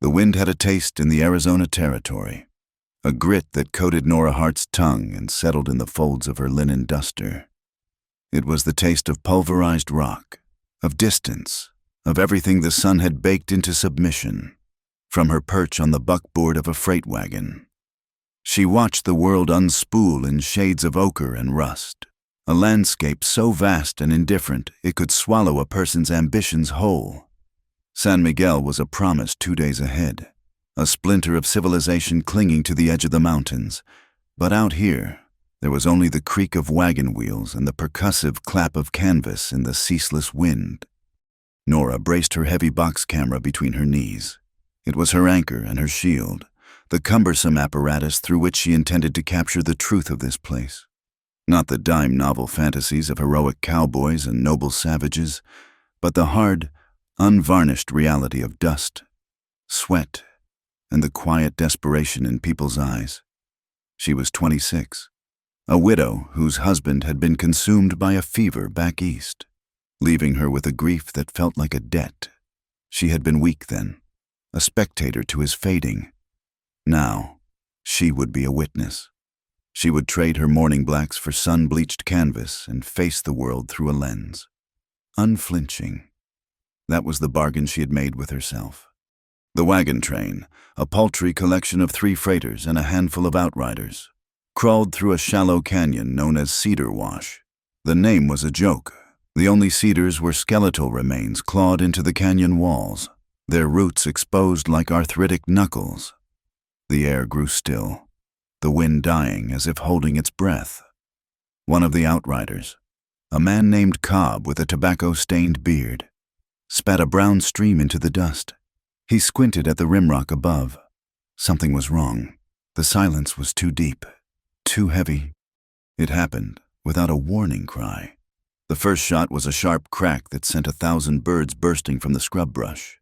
The wind had a taste in the Arizona territory, a grit that coated Nora Hart's tongue and settled in the folds of her linen duster. It was the taste of pulverized rock, of distance, of everything the sun had baked into submission, from her perch on the buckboard of a freight wagon. She watched the world unspool in shades of ochre and rust, a landscape so vast and indifferent it could swallow a person's ambitions whole. San Miguel was a promise 2 days ahead, a splinter of civilization clinging to the edge of the mountains, but out here, there was only the creak of wagon wheels and the percussive clap of canvas in the ceaseless wind. Nora braced her heavy box camera between her knees. It was her anchor and her shield, the cumbersome apparatus through which she intended to capture the truth of this place. Not the dime novel fantasies of heroic cowboys and noble savages, but the hard, unvarnished reality of dust, sweat, and the quiet desperation in people's eyes. She was 26, a widow whose husband had been consumed by a fever back east, leaving her with a grief that felt like a debt. She had been weak then, a spectator to his fading. Now, she would be a witness. She would trade her morning blacks for sun-bleached canvas and face the world through a lens. Unflinching. That was the bargain she had made with herself. The wagon train, a paltry collection of 3 freighters and a handful of outriders, crawled through a shallow canyon known as Cedar Wash. The name was a joke. The only cedars were skeletal remains clawed into the canyon walls, their roots exposed like arthritic knuckles. The air grew still, the wind dying as if holding its breath. One of the outriders, a man named Cobb with a tobacco-stained beard, spat a brown stream into the dust. He squinted at the rimrock above. Something was wrong. The silence was too deep, too heavy. It happened without a warning cry. The first shot was a sharp crack that sent 1,000 birds bursting from the scrub brush.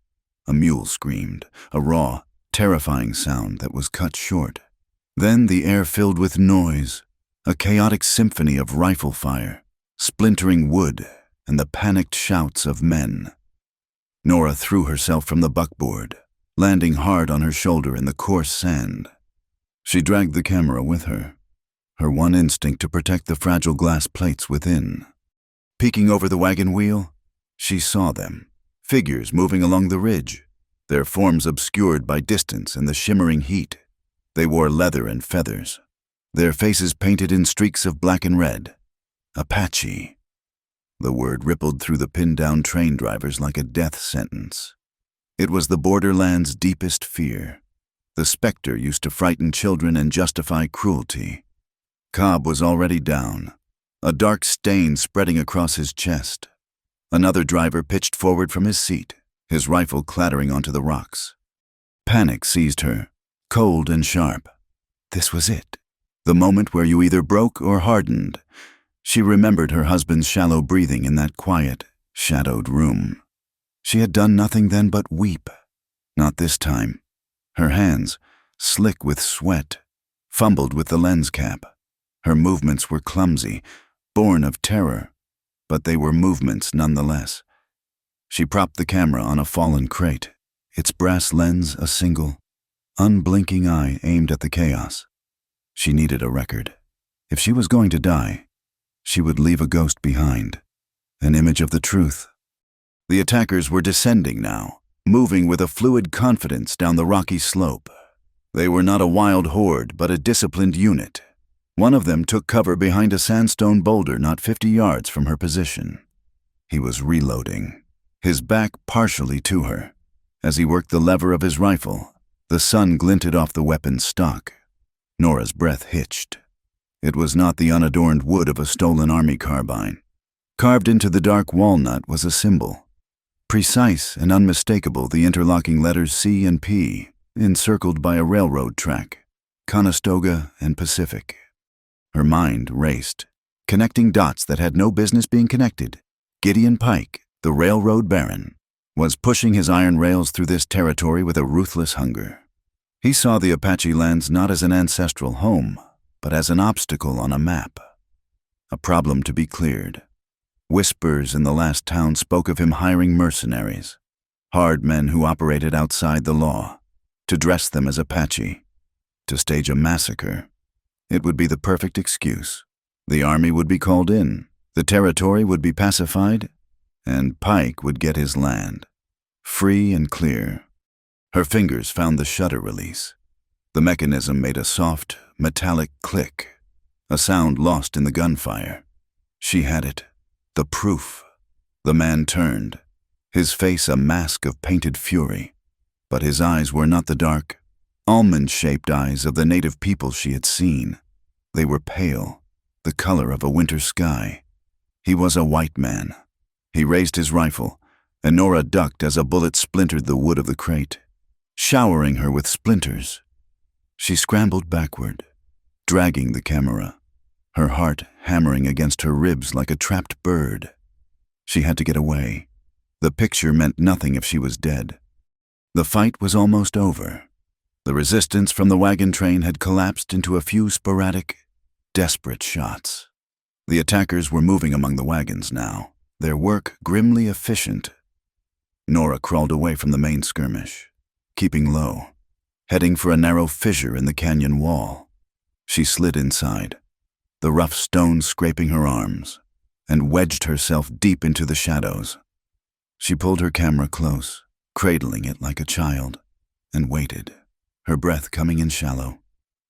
A mule screamed, a raw, terrifying sound that was cut short. Then the air filled with noise, a chaotic symphony of rifle fire, splintering wood, and the panicked shouts of men. Nora threw herself from the buckboard, landing hard on her shoulder in the coarse sand. She dragged the camera with her, her one instinct to protect the fragile glass plates within. Peeking over the wagon wheel, she saw them, figures moving along the ridge, their forms obscured by distance and the shimmering heat. They wore leather and feathers, their faces painted in streaks of black and red. Apache. The word rippled through the pinned-down train drivers like a death sentence. It was the borderland's deepest fear. The specter used to frighten children and justify cruelty. Cobb was already down, a dark stain spreading across his chest. Another driver pitched forward from his seat, his rifle clattering onto the rocks. Panic seized her, cold and sharp. This was it, the moment where you either broke or hardened. She remembered her husband's shallow breathing in that quiet, shadowed room. She had done nothing then but weep. Not this time. Her hands, slick with sweat, fumbled with the lens cap. Her movements were clumsy, born of terror, but they were movements nonetheless. She propped the camera on a fallen crate, its brass lens a single, unblinking eye aimed at the chaos. She needed a record. If she was going to die, she would leave a ghost behind, an image of the truth. The attackers were descending now, moving with a fluid confidence down the rocky slope. They were not a wild horde, but a disciplined unit. One of them took cover behind a sandstone boulder not 50 yards from her position. He was reloading, his back partially to her. As he worked the lever of his rifle, the sun glinted off the weapon's stock. Nora's breath hitched. It was not the unadorned wood of a stolen army carbine. Carved into the dark walnut was a symbol. Precise and unmistakable, the interlocking letters C and P, encircled by a railroad track, Conestoga and Pacific. Her mind raced, connecting dots that had no business being connected. Gideon Pike, the railroad baron, was pushing his iron rails through this territory with a ruthless hunger. He saw the Apache lands not as an ancestral home, but as an obstacle on a map. A problem to be cleared. Whispers in the last town spoke of him hiring mercenaries, hard men who operated outside the law, to dress them as Apache, to stage a massacre. It would be the perfect excuse. The army would be called in, the territory would be pacified, and Pike would get his land, free and clear. Her fingers found the shutter release. The mechanism made a soft, metallic click, a sound lost in the gunfire. She had it, the proof. The man turned, his face a mask of painted fury, but his eyes were not the dark, almond-shaped eyes of the native people she had seen. They were pale, the color of a winter sky. He was a white man. He raised his rifle, and Nora ducked as a bullet splintered the wood of the crate, showering her with splinters. She scrambled backward, dragging the camera, her heart hammering against her ribs like a trapped bird. She had to get away. The picture meant nothing if she was dead. The fight was almost over. The resistance from the wagon train had collapsed into a few sporadic, desperate shots. The attackers were moving among the wagons now, their work grimly efficient. Nora crawled away from the main skirmish, keeping low, heading for a narrow fissure in the canyon wall. She slid inside, the rough stones scraping her arms, and wedged herself deep into the shadows. She pulled her camera close, cradling it like a child, and waited, her breath coming in shallow,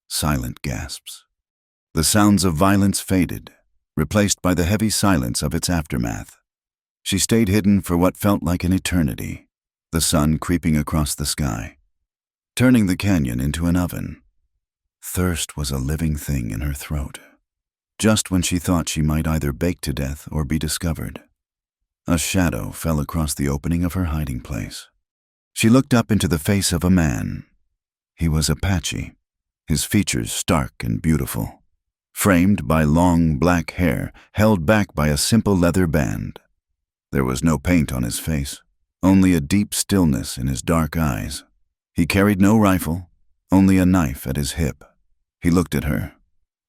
silent gasps. The sounds of violence faded, replaced by the heavy silence of its aftermath. She stayed hidden for what felt like an eternity, the sun creeping across the sky, turning the canyon into an oven. Thirst was a living thing in her throat. Just when she thought she might either bake to death or be discovered, a shadow fell across the opening of her hiding place. She looked up into the face of a man. He was Apache, his features stark and beautiful, framed by long black hair held back by a simple leather band. There was no paint on his face, only a deep stillness in his dark eyes. He carried no rifle, only a knife at his hip. He looked at her,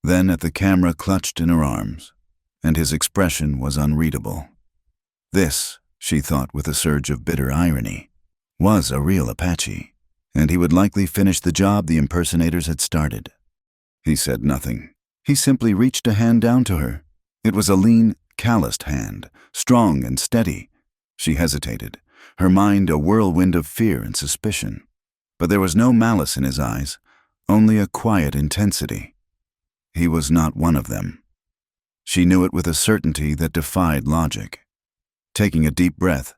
then at the camera clutched in her arms, and his expression was unreadable. This, she thought with a surge of bitter irony, was a real Apache, and he would likely finish the job the impersonators had started. He said nothing. He simply reached a hand down to her. It was a lean, calloused hand, strong and steady. She hesitated, her mind a whirlwind of fear and suspicion. But there was no malice in his eyes, only a quiet intensity. He was not one of them. She knew it with a certainty that defied logic. Taking a deep breath,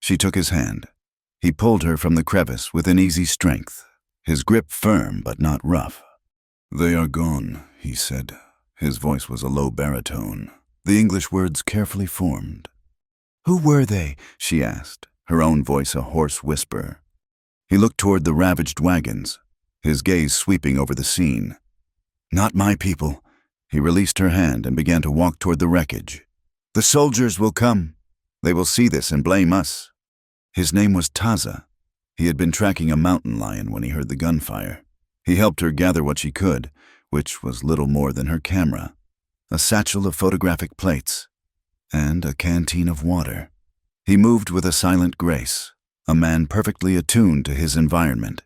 she took his hand. He pulled her from the crevice with an easy strength, his grip firm but not rough. "They are gone," he said. His voice was a low baritone, the English words carefully formed. "Who were they?" she asked, her own voice a hoarse whisper. He looked toward the ravaged wagons, his gaze sweeping over the scene. "Not my people." He released her hand and began to walk toward the wreckage. "The soldiers will come. They will see this and blame us." His name was Taza. He had been tracking a mountain lion when he heard the gunfire. He helped her gather what she could, which was little more than her camera, a satchel of photographic plates, and a canteen of water. He moved with a silent grace, a man perfectly attuned to his environment,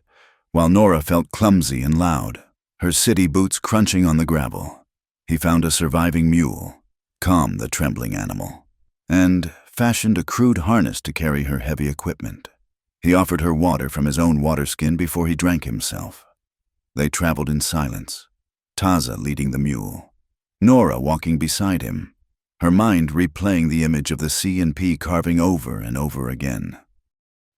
while Nora felt clumsy and loud, her city boots crunching on the gravel. He found a surviving mule, calmed the trembling animal, and fashioned a crude harness to carry her heavy equipment. He offered her water from his own water skin before he drank himself. They traveled in silence, Taza leading the mule, Nora walking beside him, her mind replaying the image of the C&P carving over and over again.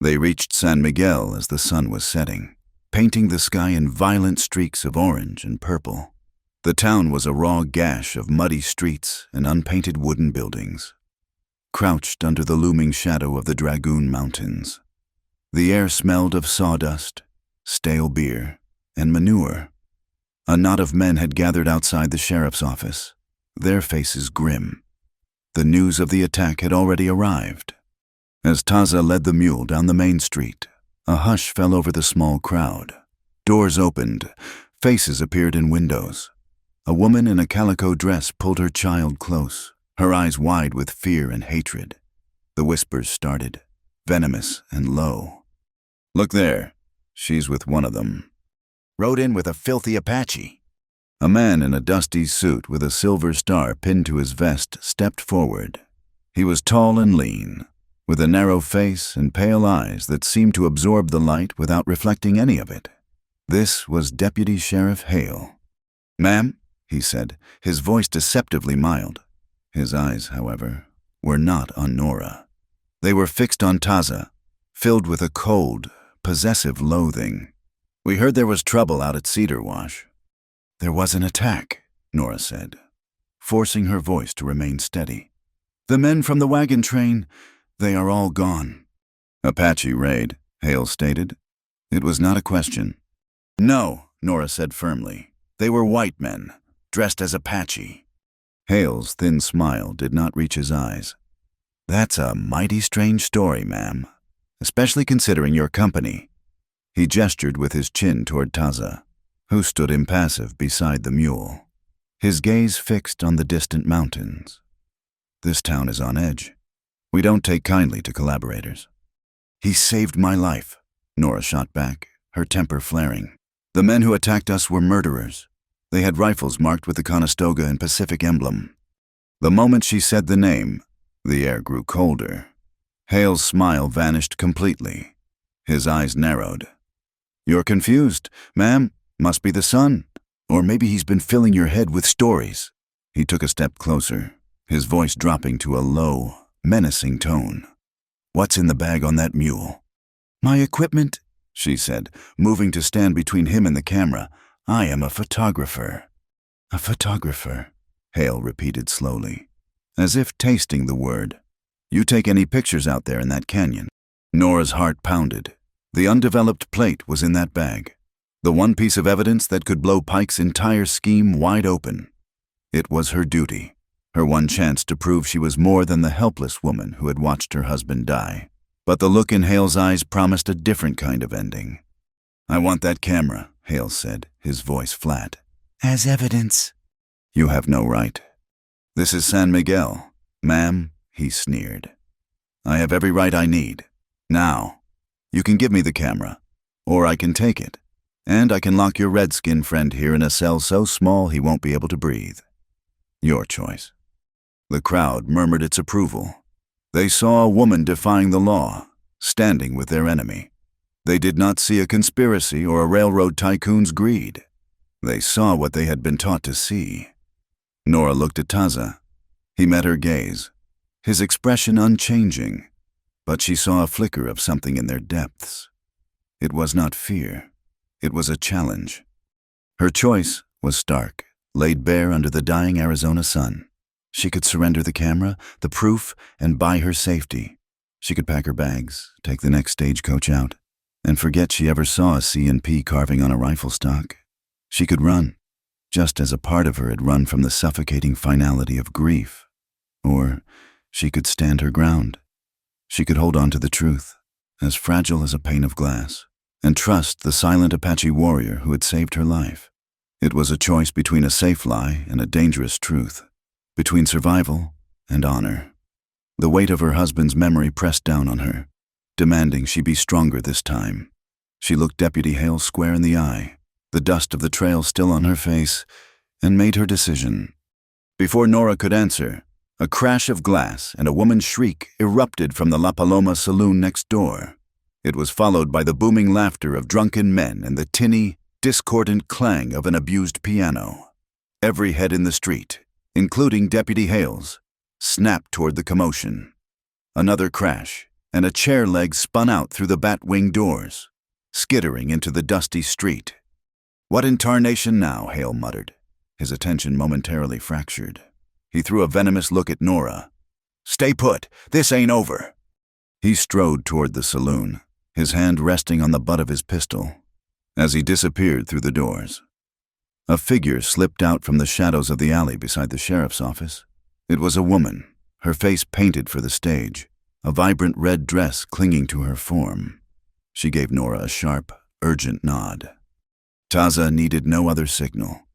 They reached San Miguel as the sun was setting, painting the sky in violent streaks of orange and purple. The town was a raw gash of muddy streets and unpainted wooden buildings, crouched under the looming shadow of the Dragoon Mountains. The air smelled of sawdust, stale beer, and manure. A knot of men had gathered outside the sheriff's office, their faces grim. The news of the attack had already arrived. As Taza led the mule down the main street, a hush fell over the small crowd. Doors opened, faces appeared in windows. A woman in a calico dress pulled her child close, her eyes wide with fear and hatred. The whispers started, venomous and low. "Look there," She's with one of them. Rode in with a filthy Apache. A man in a dusty suit with a silver star pinned to his vest stepped forward. He was tall and lean, with a narrow face and pale eyes that seemed to absorb the light without reflecting any of it. This was Deputy Sheriff Hale. "Ma'am," he said, his voice deceptively mild. His eyes, however, were not on Nora. They were fixed on Taza, filled with a cold, possessive loathing. "We heard there was trouble out at Cedar Wash." "There was an attack," Nora said, forcing her voice to remain steady. "The men from the wagon train, they are all gone." "Apache raid," Hale stated. It was not a question. "No," Nora said firmly. "They were white men, dressed as Apache." Hale's thin smile did not reach his eyes. "That's a mighty strange story, ma'am, especially considering your company." He gestured with his chin toward Taza, who stood impassive beside the mule, his gaze fixed on the distant mountains. "This town is on edge. We don't take kindly to collaborators." "He saved my life," Nora shot back, her temper flaring. "The men who attacked us were murderers. They had rifles marked with the Conestoga and Pacific emblem." The moment she said the name, the air grew colder. Hale's smile vanished completely. His eyes narrowed. "You're confused, ma'am. Must be the sun. Or maybe he's been filling your head with stories." He took a step closer, his voice dropping to a low, menacing tone. "What's in the bag on that mule?" "My equipment," she said, moving to stand between him and the camera. "I am a photographer." "A photographer," Hale repeated slowly, as if tasting the word. "You take any pictures out there in that canyon?" Nora's heart pounded. The undeveloped plate was in that bag, the one piece of evidence that could blow Pike's entire scheme wide open. It was her duty, her one chance to prove she was more than the helpless woman who had watched her husband die. But the look in Hale's eyes promised a different kind of ending. "I want that camera," Hale said, his voice flat. "As evidence." "You have no right." "This is San Miguel, ma'am," he sneered. "I have every right I need. Now, you can give me the camera, or I can take it, and I can lock your redskin friend here in a cell so small he won't be able to breathe. Your choice." The crowd murmured its approval. They saw a woman defying the law, standing with their enemy. They did not see a conspiracy or a railroad tycoon's greed. They saw what they had been taught to see. Nora looked at Taza. He met her gaze, his expression unchanging, but she saw a flicker of something in their depths. It was not fear. It was a challenge. Her choice was stark, laid bare under the dying Arizona sun. She could surrender the camera, the proof, and buy her safety. She could pack her bags, take the next stagecoach out, and forget she ever saw a C&P carving on a rifle stock. She could run, just as a part of her had run from the suffocating finality of grief. Or she could stand her ground. She could hold on to the truth, as fragile as a pane of glass, and trust the silent Apache warrior who had saved her life. It was a choice between a safe lie and a dangerous truth, between survival and honor. The weight of her husband's memory pressed down on her, demanding she be stronger this time. She looked Deputy Hale square in the eye, the dust of the trail still on her face, and made her decision. Before Nora could answer, a crash of glass and a woman's shriek erupted from the La Paloma saloon next door. It was followed by the booming laughter of drunken men and the tinny, discordant clang of an abused piano. Every head in the street, including Deputy Hale's, snapped toward the commotion. Another crash, and a chair leg spun out through the bat-wing doors, skittering into the dusty street. "What in tarnation now?" Hale muttered, his attention momentarily fractured. He threw a venomous look at Nora. "Stay put. This ain't over." He strode toward the saloon, his hand resting on the butt of his pistol. As he disappeared through the doors, a figure slipped out from the shadows of the alley beside the sheriff's office. It was a woman, her face painted for the stage, a vibrant red dress clinging to her form. She gave Nora a sharp, urgent nod. Taza needed no other signal.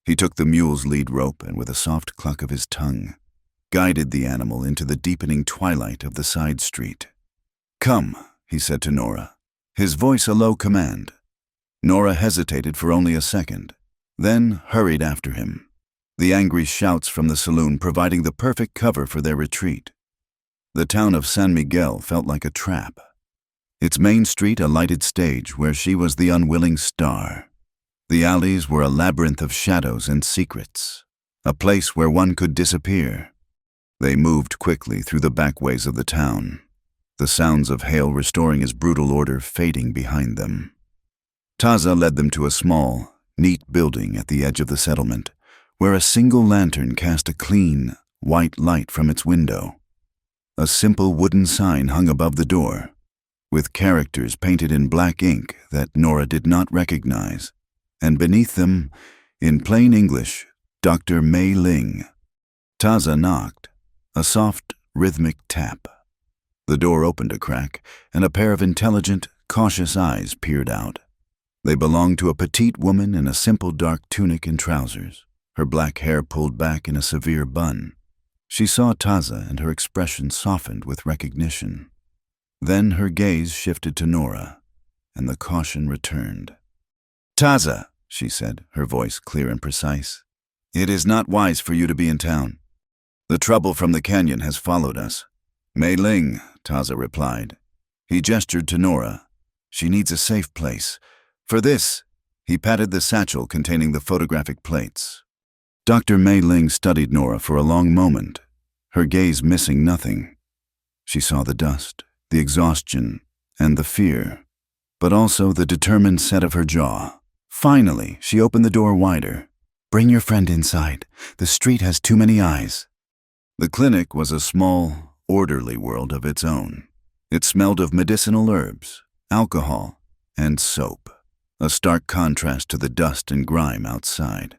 He took the mule's lead rope and with a soft cluck of his tongue, guided the animal into the deepening twilight of the side street. "Come," he said to Nora, his voice a low command. Nora hesitated for only a second, then hurried after him, the angry shouts from the saloon providing the perfect cover for their retreat. The town of San Miguel felt like a trap, its main street a lighted stage where she was the unwilling star. The alleys were a labyrinth of shadows and secrets, a place where one could disappear. They moved quickly through the back ways of the town, the sounds of Hale restoring his brutal order fading behind them. Taza led them to a small, neat building at the edge of the settlement, where a single lantern cast a clean, white light from its window. A simple wooden sign hung above the door, with characters painted in black ink that Nora did not recognize, and beneath them, in plain English, Dr. Mei Ling. Taza knocked, a soft, rhythmic tap. The door opened a crack, and a pair of intelligent, cautious eyes peered out. They belonged to a petite woman in a simple dark tunic and trousers, her black hair pulled back in a severe bun. She saw Taza and her expression softened with recognition. Then her gaze shifted to Nora, and the caution returned. "Taza," she said, her voice clear and precise, "it is not wise for you to be in town. The trouble from the canyon has followed us." "Mei Ling," Taza replied. He gestured to Nora. "She needs a safe place. For this," he patted the satchel containing the photographic plates. Dr. Mei Ling studied Nora for a long moment, her gaze missing nothing. She saw the dust, the exhaustion, and the fear, but also the determined set of her jaw. Finally, she opened the door wider. "Bring your friend inside. The street has too many eyes." The clinic was a small, orderly world of its own. It smelled of medicinal herbs, alcohol, and soap, a stark contrast to the dust and grime outside.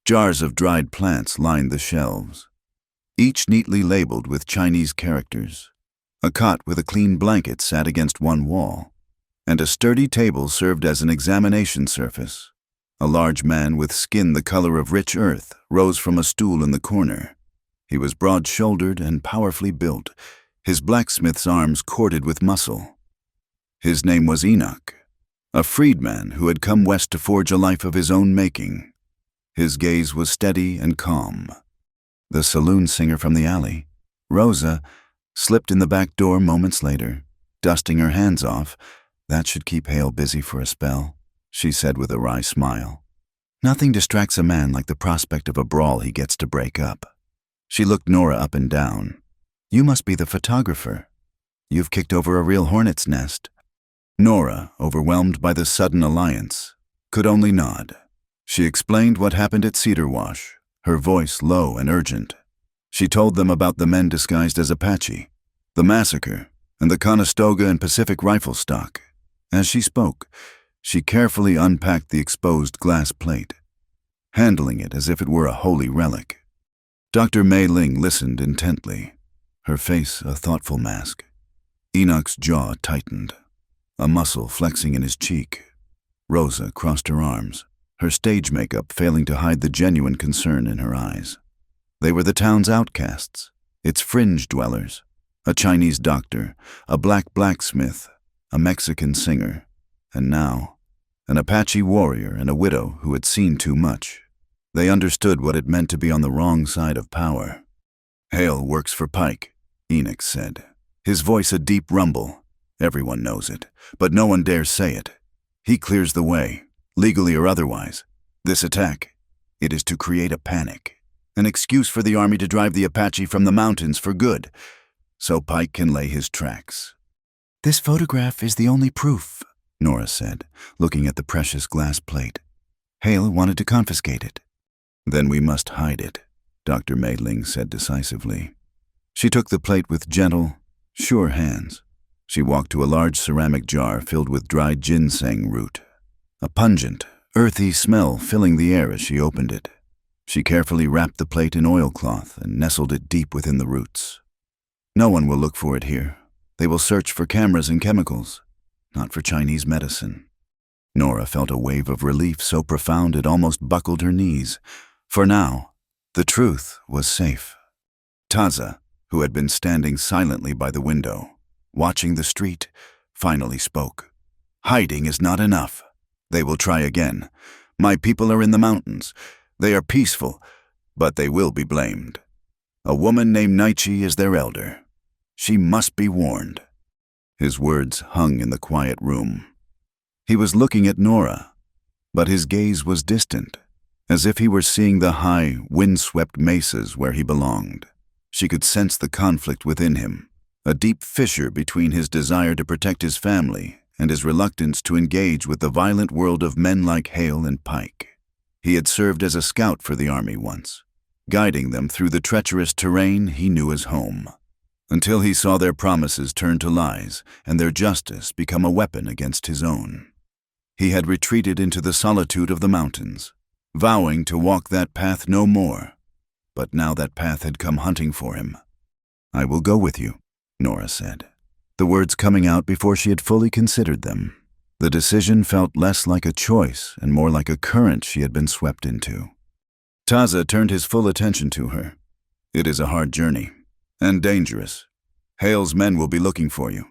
Jars of dried plants lined the shelves, each neatly labeled with Chinese characters. A cot with a clean blanket sat against one wall, and a sturdy table served as an examination surface. A large man with skin the color of rich earth rose from a stool in the corner. He was broad-shouldered and powerfully built, his blacksmith's arms corded with muscle. His name was Enoch, a freedman who had come west to forge a life of his own making. His gaze was steady and calm. The saloon singer from the alley, Rosa, slipped in the back door moments later, dusting her hands off. "That should keep Hale busy for a spell," she said with a wry smile. "Nothing distracts a man like the prospect of a brawl he gets to break up." She looked Nora up and down. "You must be the photographer. You've kicked over a real hornet's nest." Nora, overwhelmed by the sudden alliance, could only nod. She explained what happened at Cedar Wash, her voice low and urgent. She told them about the men disguised as Apache, the massacre, and the Conestoga and Pacific rifle stock. As she spoke, she carefully unpacked the exposed glass plate, handling it as if it were a holy relic. Dr. Mei Ling listened intently, her face a thoughtful mask. Enoch's jaw tightened, a muscle flexing in his cheek. Rosa crossed her arms, her stage makeup failing to hide the genuine concern in her eyes. They were the town's outcasts, its fringe dwellers, a Chinese doctor, a black blacksmith, a Mexican singer, and now, an Apache warrior and a widow who had seen too much. They understood what it meant to be on the wrong side of power. "Hale works for Pike," Enoch said, his voice a deep rumble. "Everyone knows it, but no one dares say it. He clears the way, legally or otherwise. This attack, it is to create a panic, an excuse for the army to drive the Apache from the mountains for good, so Pike can lay his tracks." "This photograph is the only proof," Nora said, looking at the precious glass plate. "Hale wanted to confiscate it." "Then we must hide it," Dr. Mei Ling said decisively. She took the plate with gentle, sure hands. She walked to a large ceramic jar filled with dried ginseng root, a pungent, earthy smell filling the air as she opened it. She carefully wrapped the plate in oilcloth and nestled it deep within the roots. "No one will look for it here. They will search for cameras and chemicals, not for Chinese medicine." Nora felt a wave of relief so profound it almost buckled her knees. For now, the truth was safe. Taza, who had been standing silently by the window, watching the street, finally spoke. Hiding is not enough. They will try again. My people are in the mountains. They are peaceful, but they will be blamed. A woman named Naichi is their elder. She must be warned." His words hung in the quiet room. He was looking at Nora, but his gaze was distant, as if he were seeing the high, wind-swept mesas where he belonged. She could sense the conflict within him, a deep fissure between his desire to protect his family and his reluctance to engage with the violent world of men like Hale and Pike. He had served as a scout for the army once, guiding them through the treacherous terrain he knew as home, until he saw their promises turn to lies and their justice become a weapon against his own. He had retreated into the solitude of the mountains, vowing to walk that path no more, but now that path had come hunting for him. "I will go with you," Nora said, the words coming out before she had fully considered them. The decision felt less like a choice and more like a current she had been swept into. Taza turned his full attention to her. "It is a hard journey, and dangerous. Hale's men will be looking for you."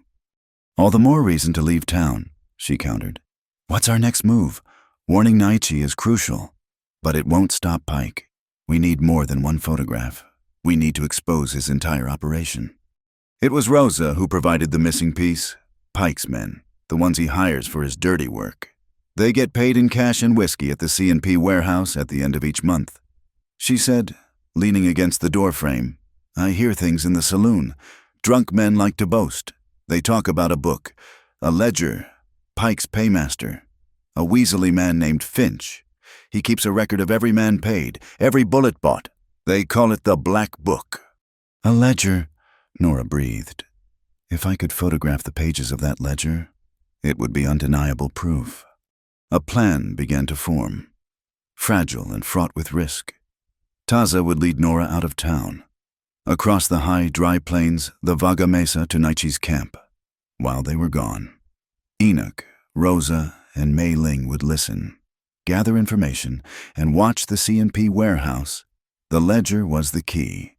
"All the more reason to leave town," she countered. "What's our next move? Warning Naichi is crucial, but it won't stop Pike. We need more than one photograph. We need to expose his entire operation." It was Rosa who provided the missing piece. Pike's men, the ones he hires for his dirty work. They get paid in cash and whiskey at the C&P warehouse at the end of each month. She said, leaning against the doorframe, "I hear things in the saloon. Drunk men like to boast. They talk about a book, a ledger, Pike's paymaster, a weaselly man named Finch. He keeps a record of every man paid, every bullet bought. They call it the Black Book." "A ledger," Nora breathed. "If I could photograph the pages of that ledger, it would be undeniable proof." A plan began to form, fragile and fraught with risk. Taza would lead Nora out of town, across the high, dry plains, the Vaga Mesa to Naichi's camp. While they were gone, Enoch, Rosa, and Mei Ling would listen, gather information, and watch the C&P warehouse. The ledger was the key.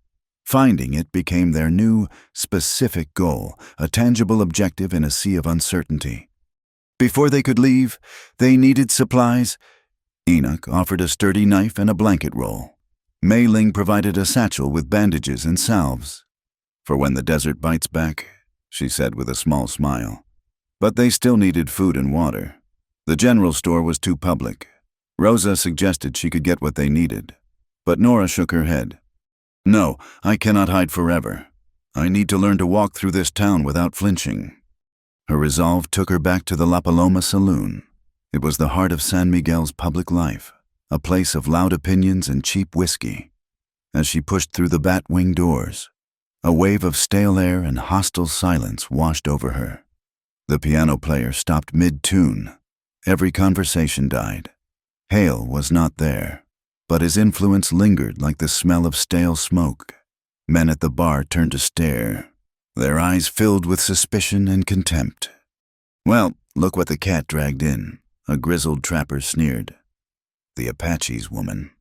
Finding it became their new, specific goal, a tangible objective in a sea of uncertainty. Before they could leave, they needed supplies. Enoch offered a sturdy knife and a blanket roll. Mei Ling provided a satchel with bandages and salves. "For when the desert bites back," she said with a small smile. But they still needed food and water. The general store was too public. Rosa suggested she could get what they needed, but Nora shook her head. "No, I cannot hide forever. I need to learn to walk through this town without flinching." Her resolve took her back to the La Paloma saloon. It was the heart of San Miguel's public life, a place of loud opinions and cheap whiskey. As she pushed through the bat-wing doors, a wave of stale air and hostile silence washed over her. The piano player stopped mid-tune. Every conversation died. Hale was not there, but his influence lingered like the smell of stale smoke. Men at the bar turned to stare, their eyes filled with suspicion and contempt. "Well, look what the cat dragged in," a grizzled trapper sneered. "The Apache's woman."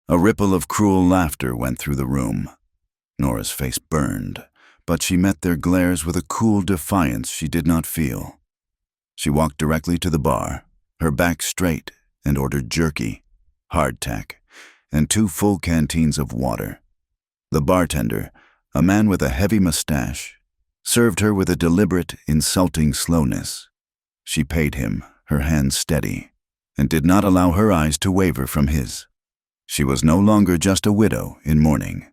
A ripple of cruel laughter went through the room. Nora's face burned, but she met their glares with a cool defiance she did not feel. She walked directly to the bar, her back straight, and ordered jerky, hardtack, and 2 full canteens of water. The bartender, a man with a heavy mustache, served her with a deliberate, insulting slowness. She paid him, her hands steady, and did not allow her eyes to waver from his. She was no longer just a widow in mourning.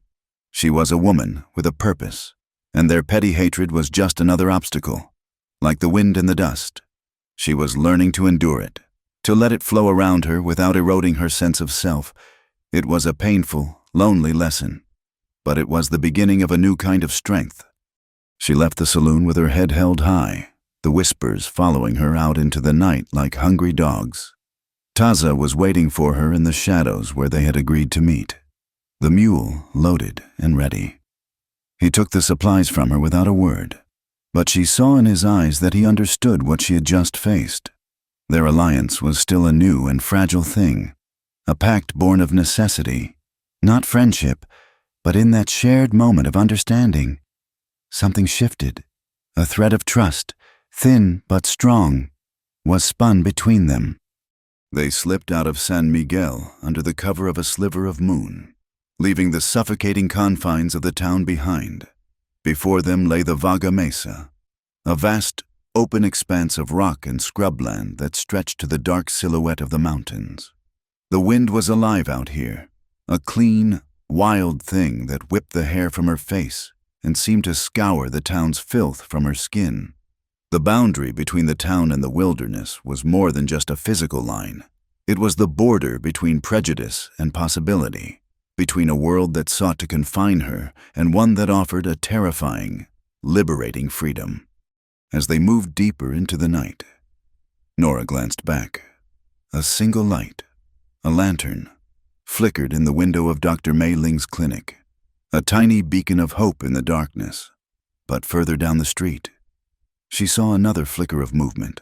She was a woman with a purpose, and their petty hatred was just another obstacle, like the wind and the dust. She was learning to endure it, to let it flow around her without eroding her sense of self. It was a painful, lonely lesson, but it was the beginning of a new kind of strength. She left the saloon with her head held high, the whispers following her out into the night like hungry dogs. Taza was waiting for her in the shadows where they had agreed to meet, the mule loaded and ready. He took the supplies from her without a word, but she saw in his eyes that he understood what she had just faced. Their alliance was still a new and fragile thing, a pact born of necessity, not friendship, but in that shared moment of understanding, something shifted, a thread of trust, thin but strong. was spun between them. They slipped out of San Miguel under the cover of a sliver of moon, leaving the suffocating confines of the town behind. Before them lay the Vaga Mesa, a vast, open expanse of rock and scrubland that stretched to the dark silhouette of the mountains. The wind was alive out here, a clean, wild thing that whipped the hair from her face and seemed to scour the town's filth from her skin. The boundary between the town and the wilderness was more than just a physical line. It was the border between prejudice and possibility, between a world that sought to confine her and one that offered a terrifying, liberating freedom. As they moved deeper into the night, Nora glanced back. A single light, a lantern, flickered in the window of Dr. Mei Ling's clinic, a tiny beacon of hope in the darkness. But further down the street, she saw another flicker of movement,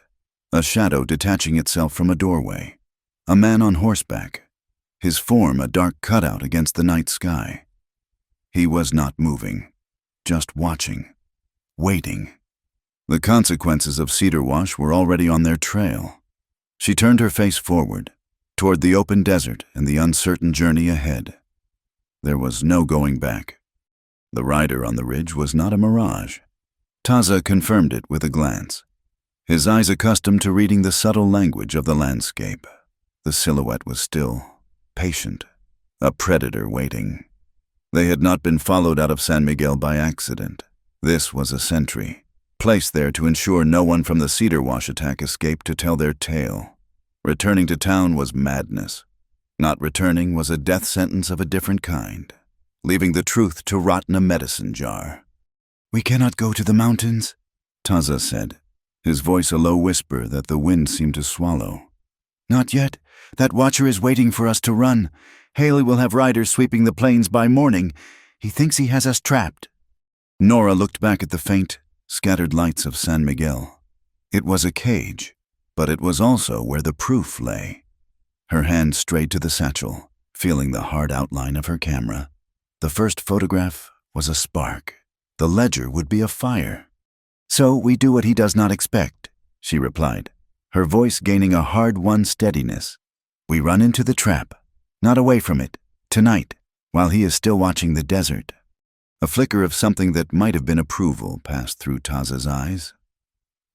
a shadow detaching itself from a doorway, a man on horseback, his form a dark cutout against the night sky. He was not moving, just watching, waiting. The consequences of Cedar Wash were already on their trail. She turned her face forward, toward the open desert and the uncertain journey ahead. There was no going back. The rider on the ridge was not a mirage. Taza confirmed it with a glance, his eyes accustomed to reading the subtle language of the landscape. The silhouette was still, patient, a predator waiting. They had not been followed out of San Miguel by accident. This was a sentry, placed there to ensure no one from the Cedar Wash attack escaped to tell their tale. Returning to town was madness. Not returning was a death sentence of a different kind, leaving the truth to rot in a medicine jar. "We cannot go to the mountains," Taza said, his voice a low whisper that the wind seemed to swallow. "Not yet. That watcher is waiting for us to run. Haley will have riders sweeping the plains by morning. He thinks he has us trapped." Nora looked back at the faint, scattered lights of San Miguel. It was a cage, but it was also where the proof lay. Her hand strayed to the satchel, feeling the hard outline of her camera. The first photograph was a spark. The ledger would be a fire. "So we do what he does not expect," she replied, her voice gaining a hard-won steadiness. "We run into the trap, not away from it, tonight, while he is still watching the desert." A flicker of something that might have been approval passed through Taza's eyes.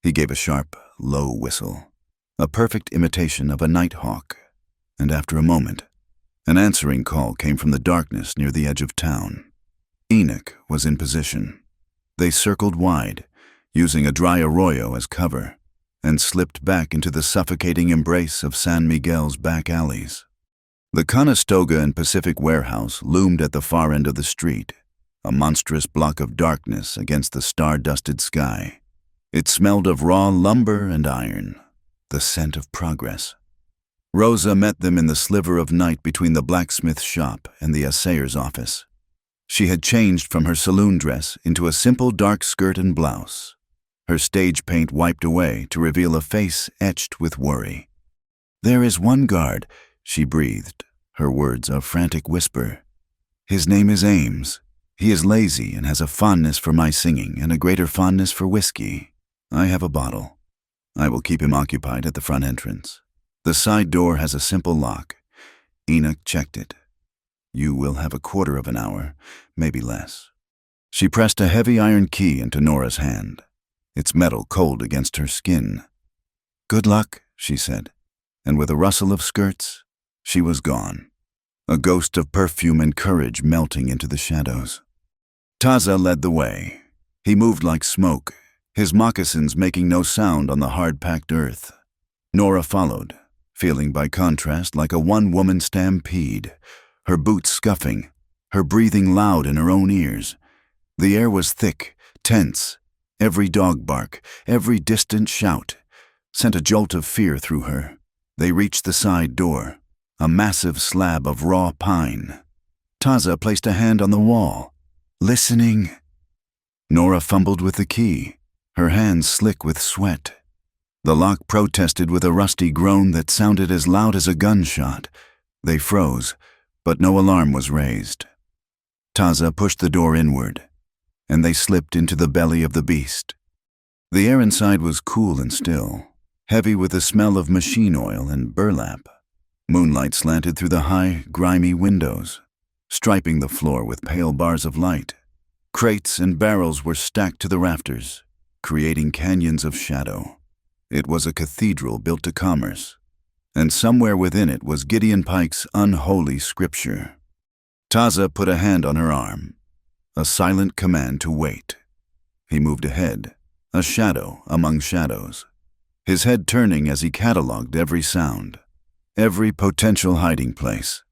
He gave a sharp, low whistle, a perfect imitation of a nighthawk, and after a moment, an answering call came from the darkness near the edge of town. Enoch was in position. They circled wide, using a dry arroyo as cover, and slipped back into the suffocating embrace of San Miguel's back alleys. The Conestoga and Pacific warehouse loomed at the far end of the street, a monstrous block of darkness against the star-dusted sky. It smelled of raw lumber and iron, the scent of progress. Rosa met them in the sliver of night between the blacksmith shop and the assayer's office. She had changed from her saloon dress into a simple dark skirt and blouse, her stage paint wiped away to reveal a face etched with worry. "There is one guard," she breathed, her words a frantic whisper. "His name is Ames. He is lazy and has a fondness for my singing and a greater fondness for whiskey. I have a bottle. I will keep him occupied at the front entrance. The side door has a simple lock." Enoch checked it. "You will have a quarter of an hour, maybe less." She pressed a heavy iron key into Nora's hand, its metal cold against her skin. "Good luck," she said, and with a rustle of skirts, she was gone, a ghost of perfume and courage melting into the shadows. Taza led the way. He moved like smoke, his moccasins making no sound on the hard-packed earth. Nora followed, feeling by contrast like a one-woman stampede, her boots scuffing, her breathing loud in her own ears. The air was thick, tense. Every dog bark, every distant shout, sent a jolt of fear through her. They reached the side door, a massive slab of raw pine. Taza placed a hand on the wall, listening. Nora fumbled with the key, her hands slick with sweat. The lock protested with a rusty groan that sounded as loud as a gunshot. They froze, but no alarm was raised. Taza pushed the door inward, and they slipped into the belly of the beast. The air inside was cool and still, heavy with the smell of machine oil and burlap. Moonlight slanted through the high, grimy windows, striping the floor with pale bars of light. Crates and barrels were stacked to the rafters, creating canyons of shadow. It was a cathedral built to commerce, and somewhere within it was Gideon Pike's unholy scripture. Taza put a hand on her arm, a silent command to wait. He moved ahead, a shadow among shadows, his head turning as he catalogued every sound, every potential hiding place.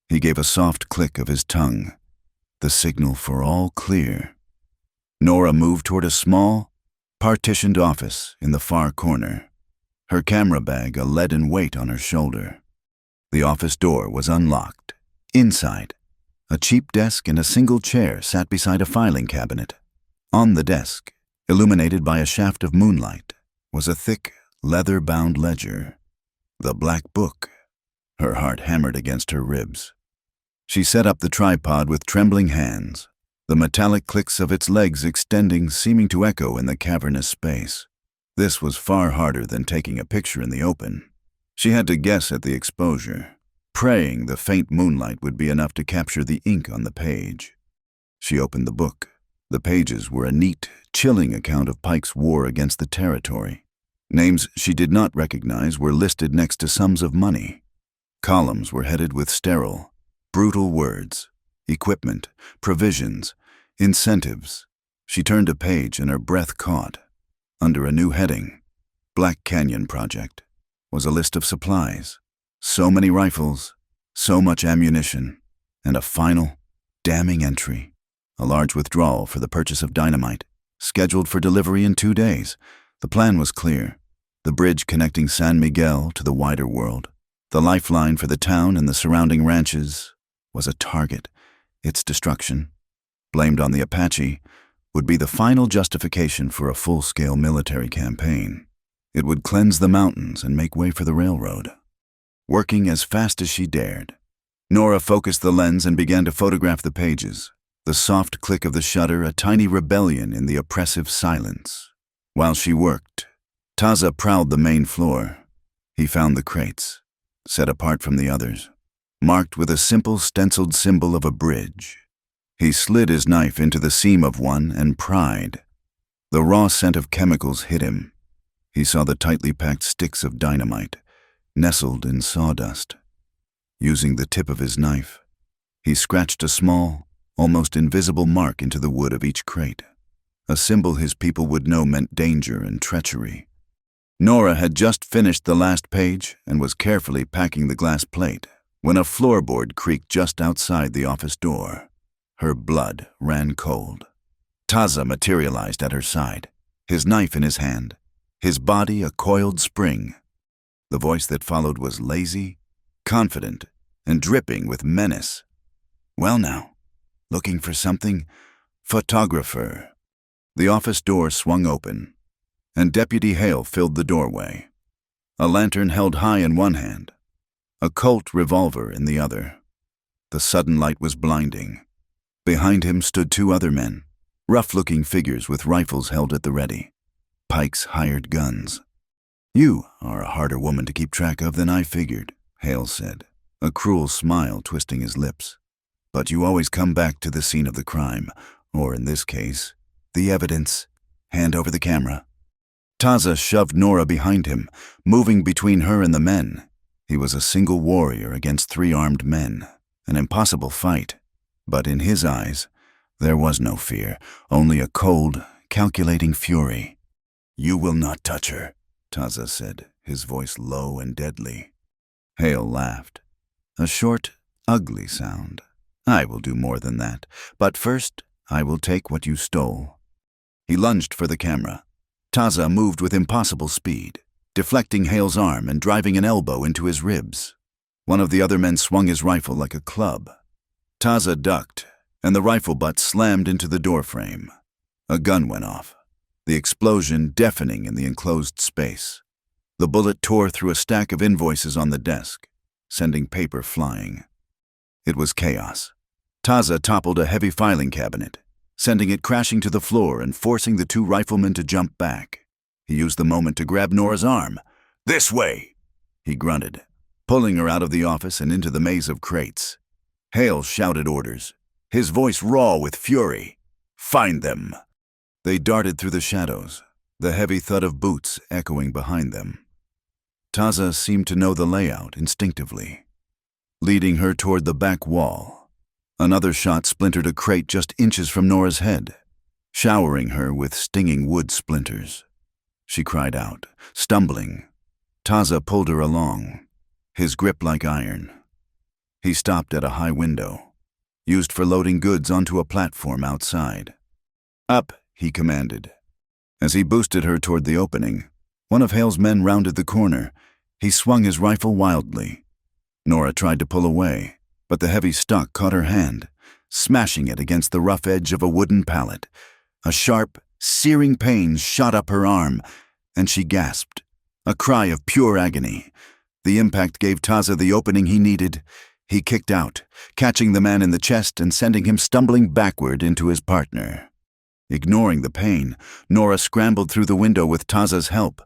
He gave a soft click of his tongue, the signal for all clear. Nora moved toward a small, partitioned office in the far corner, her camera bag a leaden weight on her shoulder. The office door was unlocked. Inside, a cheap desk and a single chair sat beside a filing cabinet. On the desk, illuminated by a shaft of moonlight, was a thick, leather-bound ledger. The Black Book. Her heart hammered against her ribs. She set up the tripod with trembling hands, the metallic clicks of its legs extending seeming to echo in the cavernous space. This was far harder than taking a picture in the open. She had to guess at the exposure, praying the faint moonlight would be enough to capture the ink on the page. She opened the book. The pages were a neat, chilling account of Pike's war against the territory. Names she did not recognize were listed next to sums of money. Columns were headed with sterile, brutal words: equipment, provisions, incentives. She turned a page and her breath caught. Under a new heading, Black Canyon Project, was a list of supplies. So many rifles, so much ammunition, and a final, damning entry: a large withdrawal for the purchase of dynamite, scheduled for delivery in 2 days. The plan was clear: the bridge connecting San Miguel to the wider world, the lifeline for the town and the surrounding ranches, was a target. Its destruction, blamed on the Apache, would be the final justification for a full-scale military campaign. It would cleanse the mountains and make way for the railroad. Working as fast as she dared, Nora focused the lens and began to photograph the pages, the soft click of the shutter a tiny rebellion in the oppressive silence. While she worked, Taza prowled the main floor. He found the crates, set apart from the others, marked with a simple stenciled symbol of a bridge. He slid his knife into the seam of one and pried. The raw scent of chemicals hit him. He saw the tightly packed sticks of dynamite, nestled in sawdust. Using the tip of his knife, he scratched a small, almost invisible mark into the wood of each crate, a symbol his people would know meant danger and treachery. Nora had just finished the last page and was carefully packing the glass plate when a floorboard creaked just outside the office door. Her blood ran cold. Taza materialized at her side, his knife in his hand, his body a coiled spring. The voice that followed was lazy, confident, and dripping with menace. "Well now, looking for something? Photographer." The office door swung open, and Deputy Hale filled the doorway, a lantern held high in one hand, a Colt revolver in the other. The sudden light was blinding. Behind him stood 2 other men, rough-looking figures with rifles held at the ready, Pike's hired guns. "You are a harder woman to keep track of than I figured," Hale said, a cruel smile twisting his lips. "But you always come back to the scene of the crime, or in this case, the evidence. Hand over the camera." Taza shoved Nora behind him, moving between her and the men. He was a single warrior against 3 armed men, an impossible fight. But in his eyes, there was no fear, only a cold, calculating fury. "You will not touch her," Taza said, his voice low and deadly. Hale laughed. A short, ugly sound. "I will do more than that, but first I will take what you stole." He lunged for the camera. Taza moved with impossible speed, deflecting Hale's arm and driving an elbow into his ribs. One of the other men swung his rifle like a club. Taza ducked, and the rifle butt slammed into the doorframe. A gun went off, the explosion deafening in the enclosed space. The bullet tore through a stack of invoices on the desk, sending paper flying. It was chaos. Taza toppled a heavy filing cabinet, sending it crashing to the floor and forcing the 2 riflemen to jump back. He used the moment to grab Nora's arm, "This way," he grunted, pulling her out of the office and into the maze of crates. Hale shouted orders, his voice raw with fury. "Find them." They darted through the shadows, the heavy thud of boots echoing behind them. Taza seemed to know the layout instinctively, leading her toward the back wall. Another shot splintered a crate just inches from Nora's head, showering her with stinging wood splinters. She cried out, stumbling. Taza pulled her along, his grip like iron. He stopped at a high window, used for loading goods onto a platform outside. "Up," he commanded. As he boosted her toward the opening, one of Hale's men rounded the corner. He swung his rifle wildly. Nora tried to pull away, but the heavy stock caught her hand, smashing it against the rough edge of a wooden pallet. A sharp, searing pain shot up her arm, and she gasped, a cry of pure agony. The impact gave Taza the opening he needed. He kicked out, catching the man in the chest and sending him stumbling backward into his partner. Ignoring the pain, Nora scrambled through the window with Taza's help.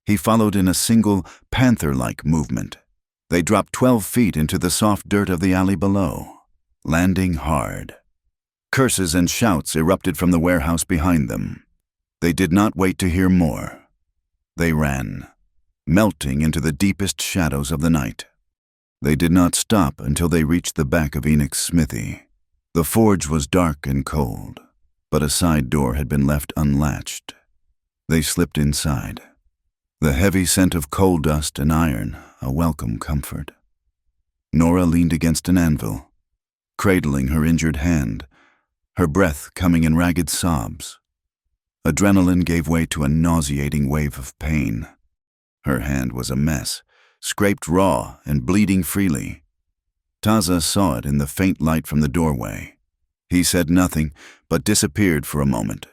He followed in a single, panther-like movement. They dropped 12 feet into the soft dirt of the alley below, landing hard. Curses and shouts erupted from the warehouse behind them. They did not wait to hear more. They ran, melting into the deepest shadows of the night. They did not stop until they reached the back of Enoch's smithy. The forge was dark and cold, but a side door had been left unlatched. They slipped inside, the heavy scent of coal dust and iron a welcome comfort. Nora leaned against an anvil, cradling her injured hand, her breath coming in ragged sobs. Adrenaline gave way to a nauseating wave of pain. Her hand was a mess, scraped raw and bleeding freely. Taza saw it in the faint light from the doorway. He said nothing, but disappeared for a moment,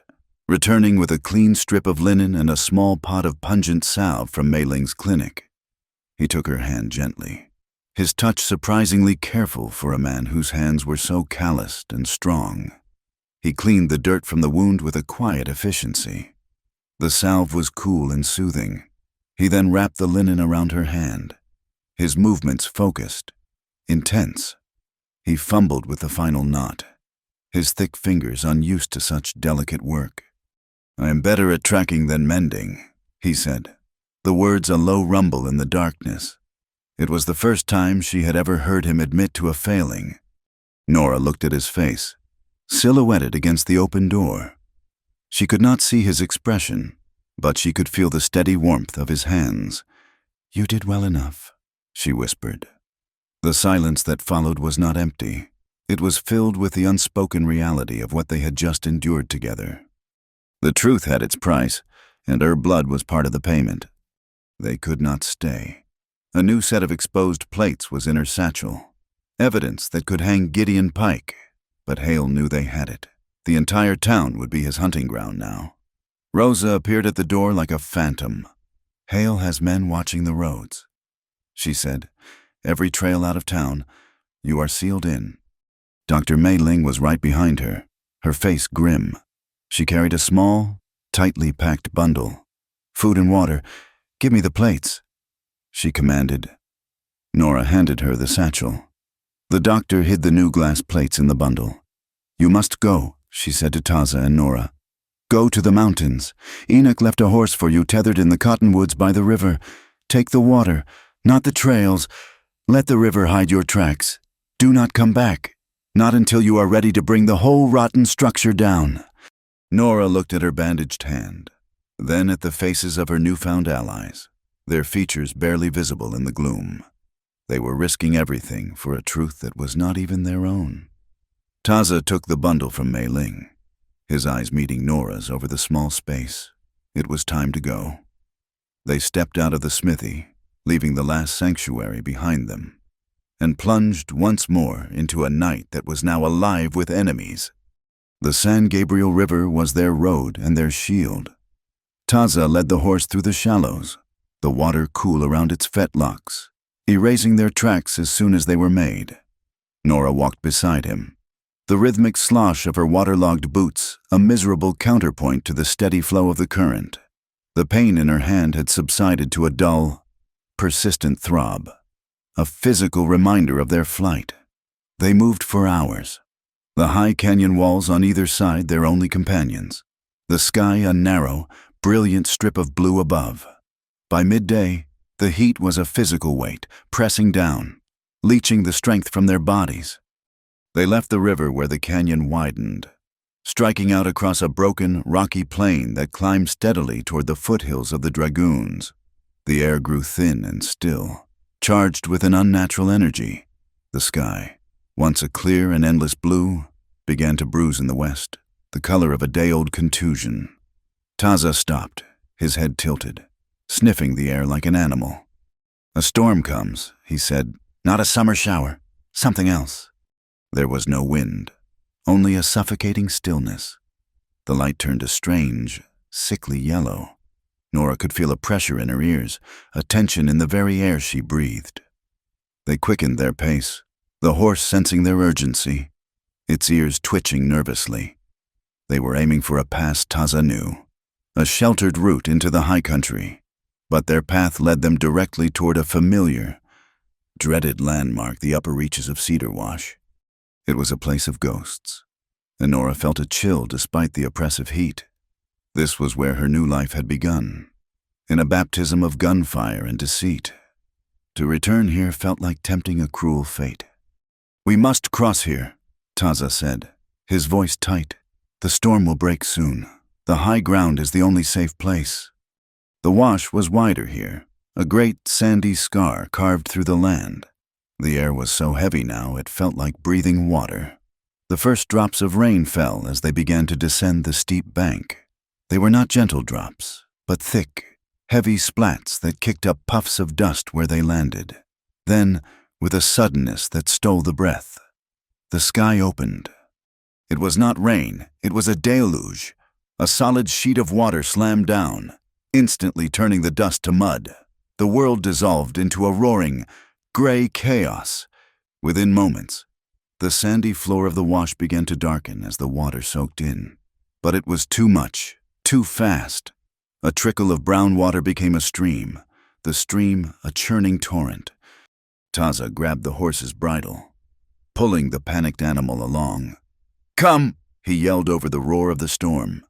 returning with a clean strip of linen and a small pot of pungent salve from Mei Ling's clinic. He took her hand gently, his touch surprisingly careful for a man whose hands were so calloused and strong. He cleaned the dirt from the wound with a quiet efficiency. The salve was cool and soothing. He then wrapped the linen around her hand, his movements focused, intense. He fumbled with the final knot, his thick fingers unused to such delicate work. "I am better at tracking than mending," he said, the words a low rumble in the darkness. It was the first time she had ever heard him admit to a failing. Nora looked at his face, silhouetted against the open door. She could not see his expression, but she could feel the steady warmth of his hands. "You did well enough," she whispered. The silence that followed was not empty. It was filled with the unspoken reality of what they had just endured together. The truth had its price, and her blood was part of the payment. They could not stay. A new set of exposed plates was in her satchel, evidence that could hang Gideon Pike, but Hale knew they had it. The entire town would be his hunting ground now. Rosa appeared at the door like a phantom. "Hale has men watching the roads," she said. "Every trail out of town. You are sealed in." Dr. Mei Ling was right behind her, her face grim. She carried a small, tightly packed bundle. "Food and water. Give me the plates," she commanded. Nora handed her the satchel. The doctor hid the new glass plates in the bundle. "You must go," she said to Taza and Nora. "Go to the mountains. Enoch left a horse for you tethered in the cottonwoods by the river. Take the water, not the trails. Let the river hide your tracks. Do not come back, not until you are ready to bring the whole rotten structure down." Nora looked at her bandaged hand, then at the faces of her newfound allies, their features barely visible in the gloom. They were risking everything for a truth that was not even their own. Taza took the bundle from Mei Ling, his eyes meeting Nora's over the small space. It was time to go. They stepped out of the smithy, leaving the last sanctuary behind them, and plunged once more into a night that was now alive with enemies. The San Gabriel River was their road and their shield. Taza led the horse through the shallows, the water cool around its fetlocks, erasing their tracks as soon as they were made. Nora walked beside him, the rhythmic slosh of her waterlogged boots a miserable counterpoint to the steady flow of the current. The pain in her hand had subsided to a dull, persistent throb, a physical reminder of their flight. They moved for hours. The high canyon walls on either side their only companions. The sky a narrow, brilliant strip of blue above. By midday, the heat was a physical weight, pressing down, leaching the strength from their bodies. They left the river where the canyon widened, striking out across a broken, rocky plain that climbed steadily toward the foothills of the Dragoons. The air grew thin and still, charged with an unnatural energy. The sky, once a clear and endless blue, began to bruise in the west, the color of a day-old contusion. Taza stopped, his head tilted, sniffing the air like an animal. "A storm comes," he said. "Not a summer shower, something else." There was no wind, only a suffocating stillness. The light turned a strange, sickly yellow. Nora could feel a pressure in her ears, a tension in the very air she breathed. They quickened their pace, the horse sensing their urgency, its ears twitching nervously. They were aiming for a pass Taza knew, a sheltered route into the high country, but their path led them directly toward a familiar, dreaded landmark, the upper reaches of Cedar Wash. It was a place of ghosts, and Nora felt a chill despite the oppressive heat. This was where her new life had begun, in a baptism of gunfire and deceit. To return here felt like tempting a cruel fate. "We must cross here," Taza said, his voice tight. "The storm will break soon. The high ground is the only safe place." The wash was wider here, a great sandy scar carved through the land. The air was so heavy now it felt like breathing water. The first drops of rain fell as they began to descend the steep bank. They were not gentle drops, but thick, heavy splats that kicked up puffs of dust where they landed. Then, with a suddenness that stole the breath, the sky opened. It was not rain, it was a deluge. A solid sheet of water slammed down, instantly turning the dust to mud. The world dissolved into a roaring, gray chaos. Within moments, the sandy floor of the wash began to darken as the water soaked in. But it was too much, too fast. A trickle of brown water became a stream, the stream a churning torrent. Taza grabbed the horse's bridle, pulling the panicked animal along. "Come!" he yelled over the roar of the storm.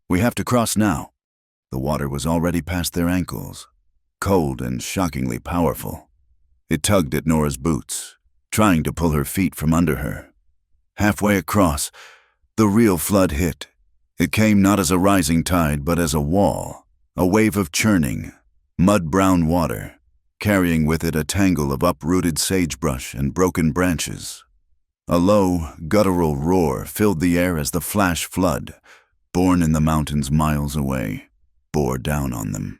"We have to cross now." The water was already past their ankles, cold and shockingly powerful. It tugged at Nora's boots, trying to pull her feet from under her. Halfway across, the real flood hit. It came not as a rising tide, but as a wall, a wave of churning, mud-brown water, carrying with it a tangle of uprooted sagebrush and broken branches. A low, guttural roar filled the air as the flash flood, born in the mountains miles away, bore down on them.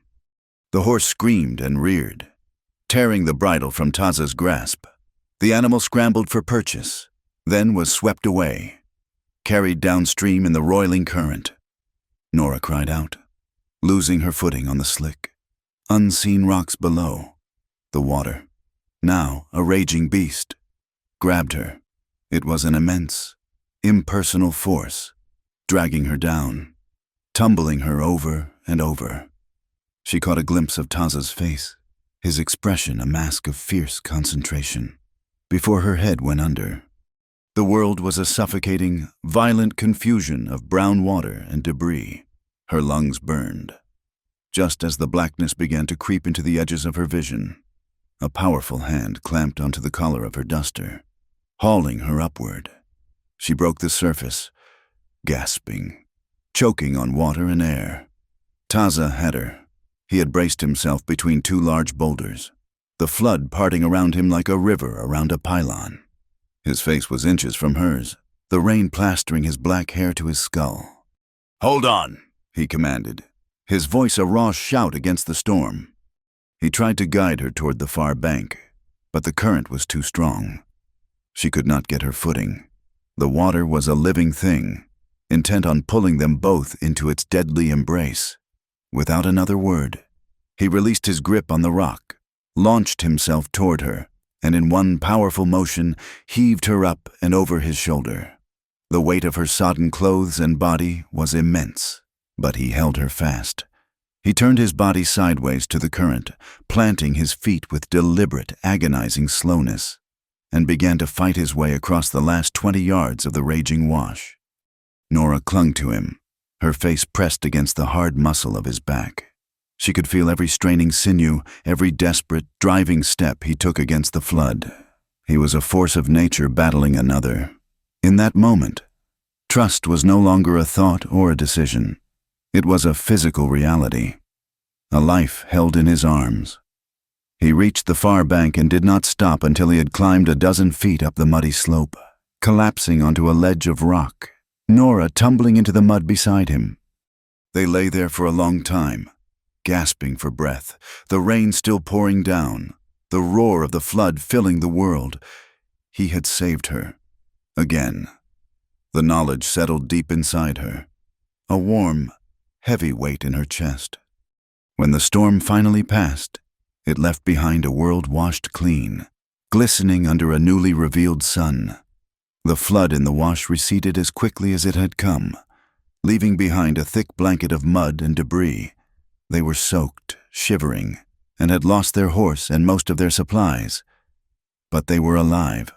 The horse screamed and reared, tearing the bridle from Taza's grasp. The animal scrambled for purchase, then was swept away, carried downstream in the roiling current. Nora cried out, losing her footing on the slick, unseen rocks below. The water, now a raging beast, grabbed her. It was an immense, impersonal force, dragging her down, tumbling her over and over. She caught a glimpse of Taza's face, his expression a mask of fierce concentration, before her head went under. The world was a suffocating, violent confusion of brown water and debris. Her lungs burned. Just as the blackness began to creep into the edges of her vision, a powerful hand clamped onto the collar of her duster, hauling her upward. She broke the surface, gasping, choking on water and air. Taza had her. He had braced himself between two large boulders, the flood parting around him like a river around a pylon. His face was inches from hers, the rain plastering his black hair to his skull. "Hold on," he commanded, his voice a raw shout against the storm. He tried to guide her toward the far bank, but the current was too strong. She could not get her footing. The water was a living thing, intent on pulling them both into its deadly embrace. Without another word, he released his grip on the rock, launched himself toward her, and in one powerful motion heaved her up and over his shoulder. The weight of her sodden clothes and body was immense, but he held her fast. He turned his body sideways to the current, planting his feet with deliberate, agonizing slowness, and began to fight his way across the last 20 yards of the raging wash. Nora clung to him, her face pressed against the hard muscle of his back. She could feel every straining sinew, every desperate, driving step he took against the flood. He was a force of nature battling another. In that moment, trust was no longer a thought or a decision. It was a physical reality, a life held in his arms. He reached the far bank and did not stop until he had climbed a dozen feet up the muddy slope, collapsing onto a ledge of rock, Nora tumbling into the mud beside him. They lay there for a long time, gasping for breath, the rain still pouring down, the roar of the flood filling the world. He had saved her. Again. The knowledge settled deep inside her, a warm, heavy weight in her chest. When the storm finally passed, it left behind a world washed clean, glistening under a newly revealed sun. The flood in the wash receded as quickly as it had come, leaving behind a thick blanket of mud and debris. They were soaked, shivering, and had lost their horse and most of their supplies. But they were alive.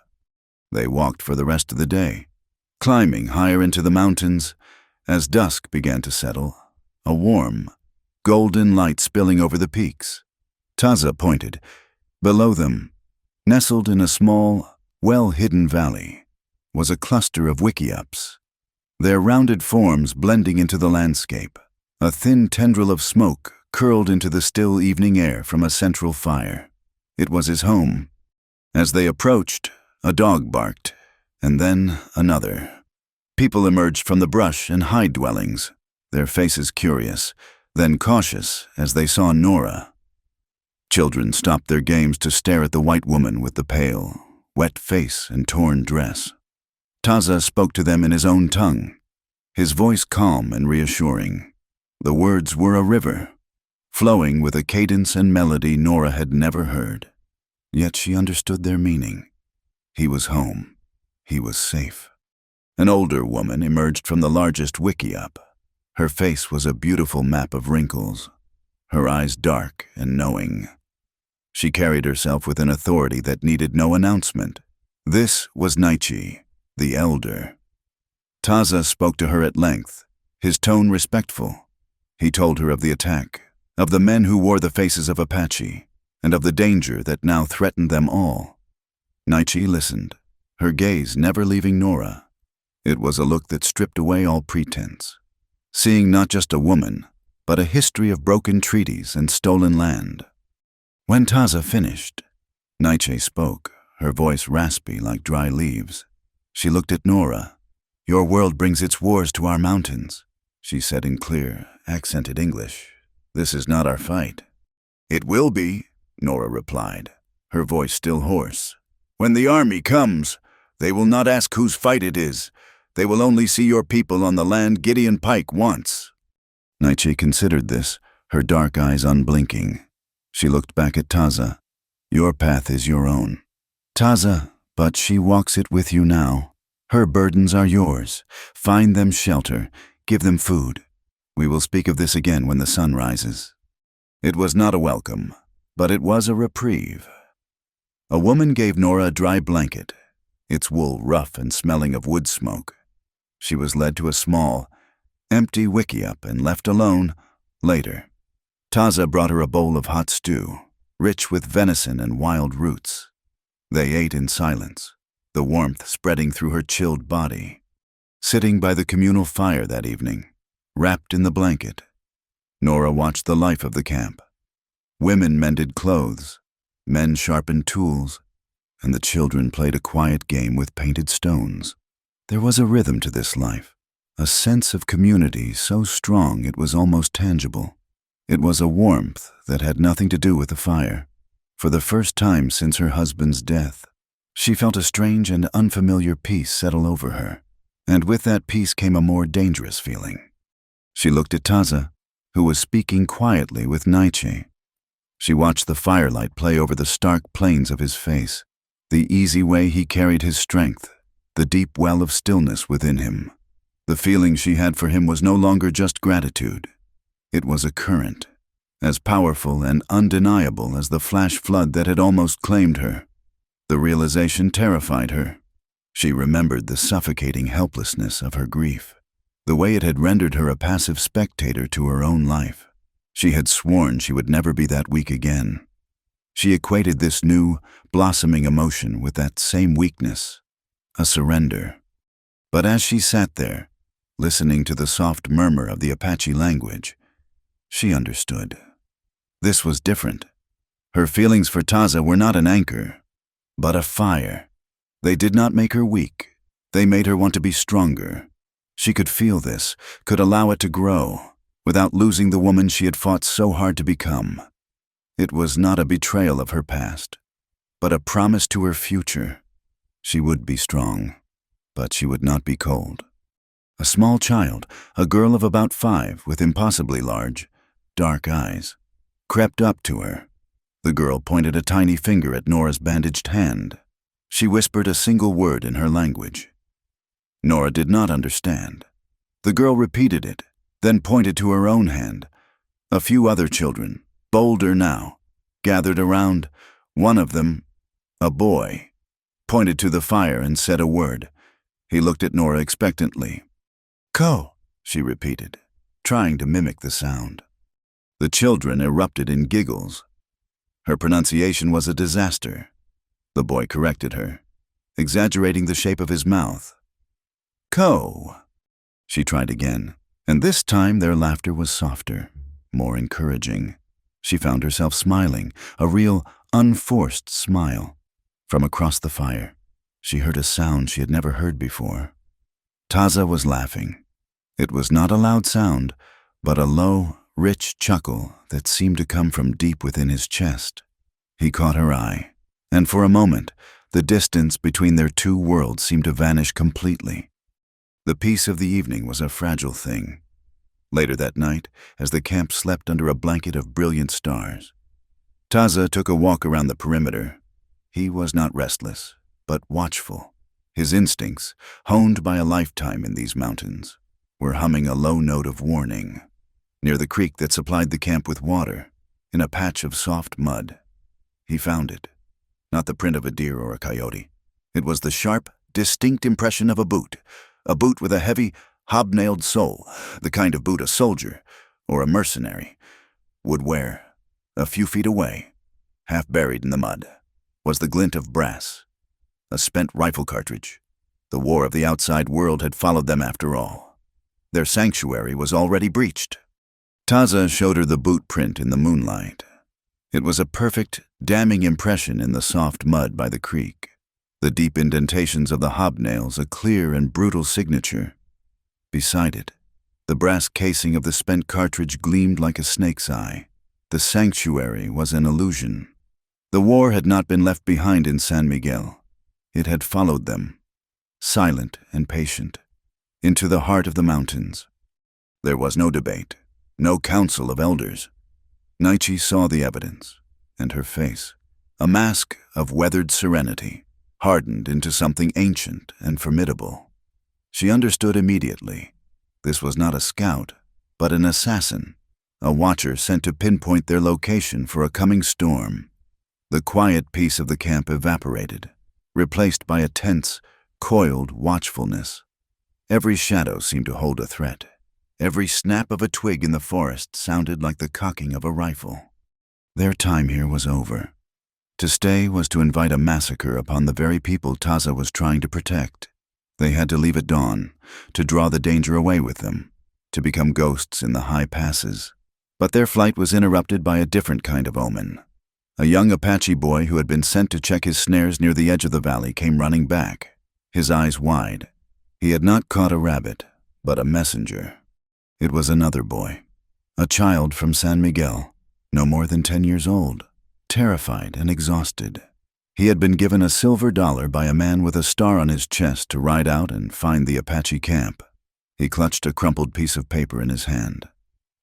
They walked for the rest of the day, climbing higher into the mountains. As dusk began to settle, a warm, golden light spilling over the peaks. Taza pointed. Below them, nestled in a small, well-hidden valley, was a cluster of wickiups, their rounded forms blending into the landscape. A thin tendril of smoke curled into the still evening air from a central fire. It was his home. As they approached, a dog barked, and then another. People emerged from the brush and hide dwellings, their faces curious, then cautious as they saw Nora. Children stopped their games to stare at the white woman with the pale, wet face and torn dress. Taza spoke to them in his own tongue, his voice calm and reassuring. The words were a river, flowing with a cadence and melody Nora had never heard. Yet she understood their meaning. He was home. He was safe. An older woman emerged from the largest wickiup. Her face was a beautiful map of wrinkles, her eyes dark and knowing. She carried herself with an authority that needed no announcement. This was Naichi, the elder. Taza spoke to her at length, his tone respectful. He told her of the attack, of the men who wore the faces of Apache, and of the danger that now threatened them all. Naichi listened, her gaze never leaving Nora. It was a look that stripped away all pretense, seeing not just a woman, but a history of broken treaties and stolen land. When Taza finished, Naichi spoke, her voice raspy like dry leaves. She looked at Nora. "Your world brings its wars to our mountains," she said in clear, accented English. "This is not our fight." "It will be," Nora replied, her voice still hoarse. "When the army comes, they will not ask whose fight it is. They will only see your people on the land Gideon Pike wants." Naichi considered this, her dark eyes unblinking. She looked back at Taza. "Your path is your own, Taza, but she walks it with you now. Her burdens are yours. Find them shelter. Give them food. We will speak of this again when the sun rises." It was not a welcome, but it was a reprieve. A woman gave Nora a dry blanket, its wool rough and smelling of wood smoke. She was led to a small, empty wickiup and left alone later. Taza brought her a bowl of hot stew, rich with venison and wild roots. They ate in silence, the warmth spreading through her chilled body. Sitting by the communal fire that evening, wrapped in the blanket, Nora watched the life of the camp. Women mended clothes, men sharpened tools, and the children played a quiet game with painted stones. There was a rhythm to this life, a sense of community so strong it was almost tangible. It was a warmth that had nothing to do with the fire. For the first time since her husband's death, she felt a strange and unfamiliar peace settle over her, and with that peace came a more dangerous feeling. She looked at Taza, who was speaking quietly with Naichi. She watched the firelight play over the stark plains of his face, the easy way he carried his strength, the deep well of stillness within him. The feeling she had for him was no longer just gratitude. It was a current, as powerful and undeniable as the flash flood that had almost claimed her. The realization terrified her. She remembered the suffocating helplessness of her grief, the way it had rendered her a passive spectator to her own life. She had sworn she would never be that weak again. She equated this new, blossoming emotion with that same weakness, a surrender. But as she sat there, listening to the soft murmur of the Apache language, she understood. This was different. Her feelings for Taza were not an anchor, but a fire. They did not make her weak. They made her want to be stronger. She could feel this, could allow it to grow, without losing the woman she had fought so hard to become. It was not a betrayal of her past, but a promise to her future. She would be strong, but she would not be cold. A small child, a girl of about 5 with impossibly large, dark eyes, crept up to her. The girl pointed a tiny finger at Nora's bandaged hand. She whispered a single word in her language. Nora did not understand. The girl repeated it, then pointed to her own hand. A few other children, bolder now, gathered around. One of them, a boy, pointed to the fire and said a word. He looked at Nora expectantly. "Ko," she repeated, trying to mimic the sound. The children erupted in giggles. Her pronunciation was a disaster. The boy corrected her, exaggerating the shape of his mouth. "Ko." She tried again, and this time their laughter was softer, more encouraging. She found herself smiling, a real, unforced smile. From across the fire, she heard a sound she had never heard before. Taza was laughing. It was not a loud sound, but a low, rich chuckle that seemed to come from deep within his chest. He caught her eye, and for a moment, the distance between their two worlds seemed to vanish completely. The peace of the evening was a fragile thing. Later that night, as the camp slept under a blanket of brilliant stars, Taza took a walk around the perimeter. He was not restless, but watchful. His instincts, honed by a lifetime in these mountains, were humming a low note of warning. Near the creek that supplied the camp with water, in a patch of soft mud, he found it. Not the print of a deer or a coyote. It was the sharp, distinct impression of a boot with a heavy, hobnailed sole, the kind of boot a soldier, or a mercenary, would wear. A few feet away, half buried in the mud, was the glint of brass, a spent rifle cartridge. The war of the outside world had followed them after all. Their sanctuary was already breached. Taza showed her the boot print in the moonlight. It was a perfect, damning impression in the soft mud by the creek. The deep indentations of the hobnails a clear and brutal signature. Beside it, the brass casing of the spent cartridge gleamed like a snake's eye. The sanctuary was an illusion. The war had not been left behind in San Miguel. It had followed them, silent and patient, into the heart of the mountains. There was no debate, no council of elders. Naichi saw the evidence, and her face, a mask of weathered serenity, hardened into something ancient and formidable. She understood immediately. This was not a scout, but an assassin, a watcher sent to pinpoint their location for a coming storm. The quiet peace of the camp evaporated, replaced by a tense, coiled watchfulness. Every shadow seemed to hold a threat. Every snap of a twig in the forest sounded like the cocking of a rifle. Their time here was over. To stay was to invite a massacre upon the very people Taza was trying to protect. They had to leave at dawn, to draw the danger away with them, to become ghosts in the high passes. But their flight was interrupted by a different kind of omen. A young Apache boy who had been sent to check his snares near the edge of the valley came running back, his eyes wide. He had not caught a rabbit, but a messenger. It was another boy, a child from San Miguel, no more than 10 years old, terrified and exhausted. He had been given a silver dollar by a man with a star on his chest to ride out and find the Apache camp. He clutched a crumpled piece of paper in his hand.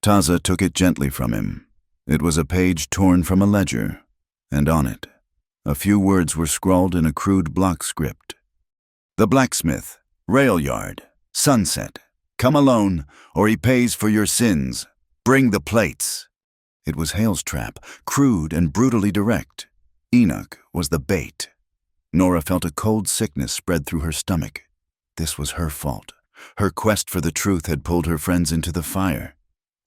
Taza took it gently from him. It was a page torn from a ledger, and on it, a few words were scrawled in a crude block script. "The blacksmith, rail yard, sunset. Come alone, or he pays for your sins. Bring the plates." It was Hale's trap, crude and brutally direct. Enoch was the bait. Nora felt a cold sickness spread through her stomach. This was her fault. Her quest for the truth had pulled her friends into the fire.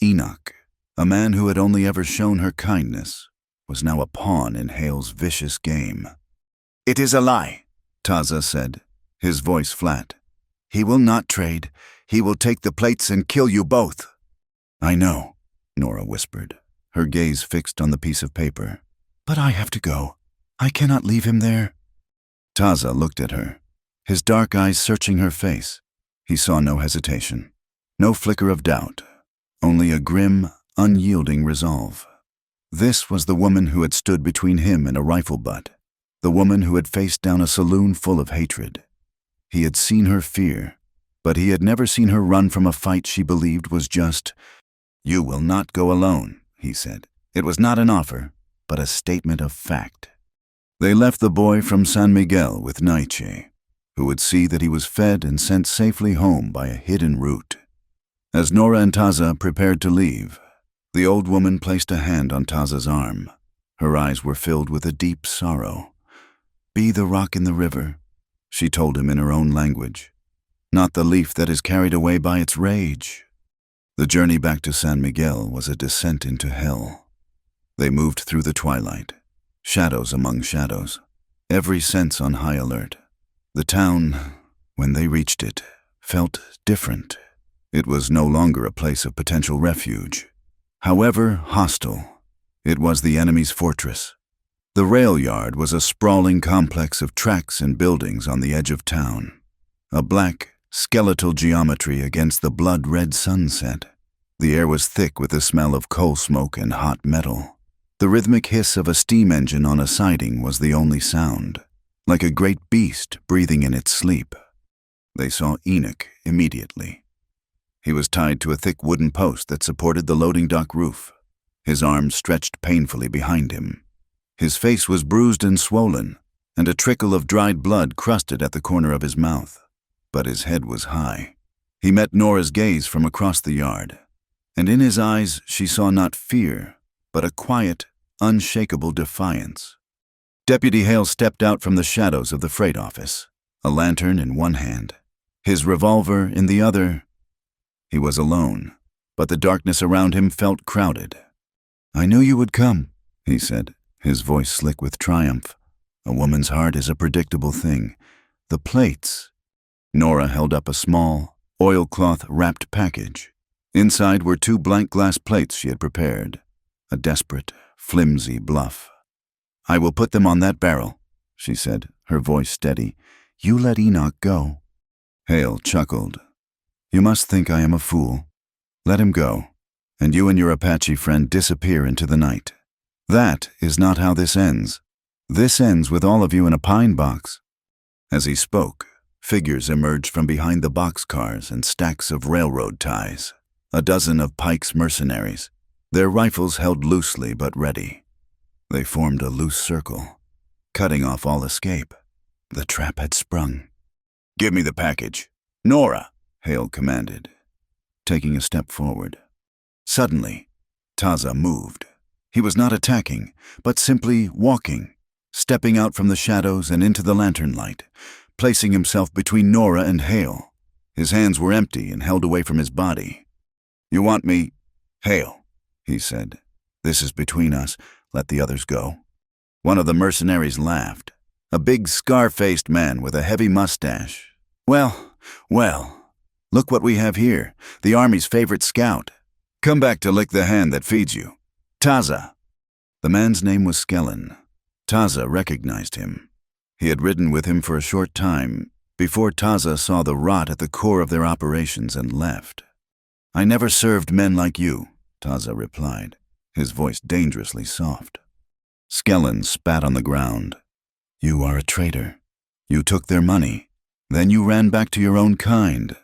Enoch, a man who had only ever shown her kindness, was now a pawn in Hale's vicious game. "It is a lie," Taza said, his voice flat. "He will not trade. He will take the plates and kill you both." "I know," Nora whispered, her gaze fixed on the piece of paper. "But I have to go. I cannot leave him there." Taza looked at her, his dark eyes searching her face. He saw no hesitation, no flicker of doubt, only a grim, unyielding resolve. This was the woman who had stood between him and a rifle butt, the woman who had faced down a saloon full of hatred. He had seen her fear, but he had never seen her run from a fight she believed was just. "You will not go alone," he said. It was not an offer, but a statement of fact. They left the boy from San Miguel with Naiche, who would see that he was fed and sent safely home by a hidden route. As Nora and Taza prepared to leave, the old woman placed a hand on Taza's arm. Her eyes were filled with a deep sorrow. "Be the rock in the river," she told him in her own language, "not the leaf that is carried away by its rage." The journey back to San Miguel was a descent into hell. They moved through the twilight, shadows among shadows, every sense on high alert. The town, when they reached it, felt different. It was no longer a place of potential refuge. However hostile, it was the enemy's fortress. The rail yard was a sprawling complex of tracks and buildings on the edge of town, a black, skeletal geometry against the blood-red sunset. The air was thick with the smell of coal smoke and hot metal. The rhythmic hiss of a steam engine on a siding was the only sound, like a great beast breathing in its sleep. They saw Enoch immediately. He was tied to a thick wooden post that supported the loading dock roof. His arms stretched painfully behind him. His face was bruised and swollen, and a trickle of dried blood crusted at the corner of his mouth. But his head was high. He met Nora's gaze from across the yard, and in his eyes she saw not fear, but a quiet, unshakable defiance. Deputy Hale stepped out from the shadows of the freight office, a lantern in one hand, his revolver in the other. He was alone, but the darkness around him felt crowded. "I knew you would come," he said, his voice slick with triumph. "A woman's heart is a predictable thing. The plates." Nora held up a small, oilcloth-wrapped package. Inside were 2 blank glass plates she had prepared, a desperate, flimsy bluff. "I will put them on that barrel," she said, her voice steady. "You let Enoch go." Hale chuckled. "You must think I am a fool. Let him go, and you and your Apache friend disappear into the night. That is not how this ends. This ends with all of you in a pine box." As he spoke, figures emerged from behind the boxcars and stacks of railroad ties, a dozen of Pike's mercenaries, their rifles held loosely but ready. They formed a loose circle, cutting off all escape. The trap had sprung. "Give me the package." "Nora," Hale commanded, taking a step forward. Suddenly, Taza moved. He was not attacking, but simply walking, stepping out from the shadows and into the lantern light, placing himself between Nora and Hale. His hands were empty and held away from his body. "You want me?" "Hale," he said. "This is between us. Let the others go." One of the mercenaries laughed, a big scar-faced man with a heavy mustache. Well, look what we have here, the Army's favorite scout. Come back to lick the hand that feeds you. Taza." The man's name was Skellen. Taza recognized him. He had ridden with him for a short time, before Taza saw the rot at the core of their operations and left. "I never served men like you," Taza replied, his voice dangerously soft. Skellen spat on the ground. "You are a traitor. You took their money. Then you ran back to your own kind."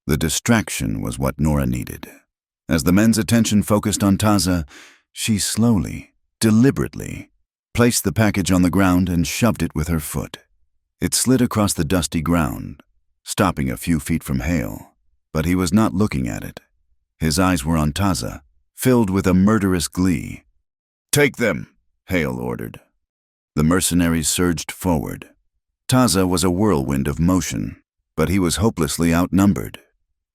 The distraction was what Nora needed. As the men's attention focused on Taza, she slowly, deliberately, placed the package on the ground and shoved it with her foot. It slid across the dusty ground, stopping a few feet from Hale, but he was not looking at it. His eyes were on Taza, filled with a murderous glee. "Take them," Hale ordered. The mercenaries surged forward. Taza was a whirlwind of motion, but he was hopelessly outnumbered.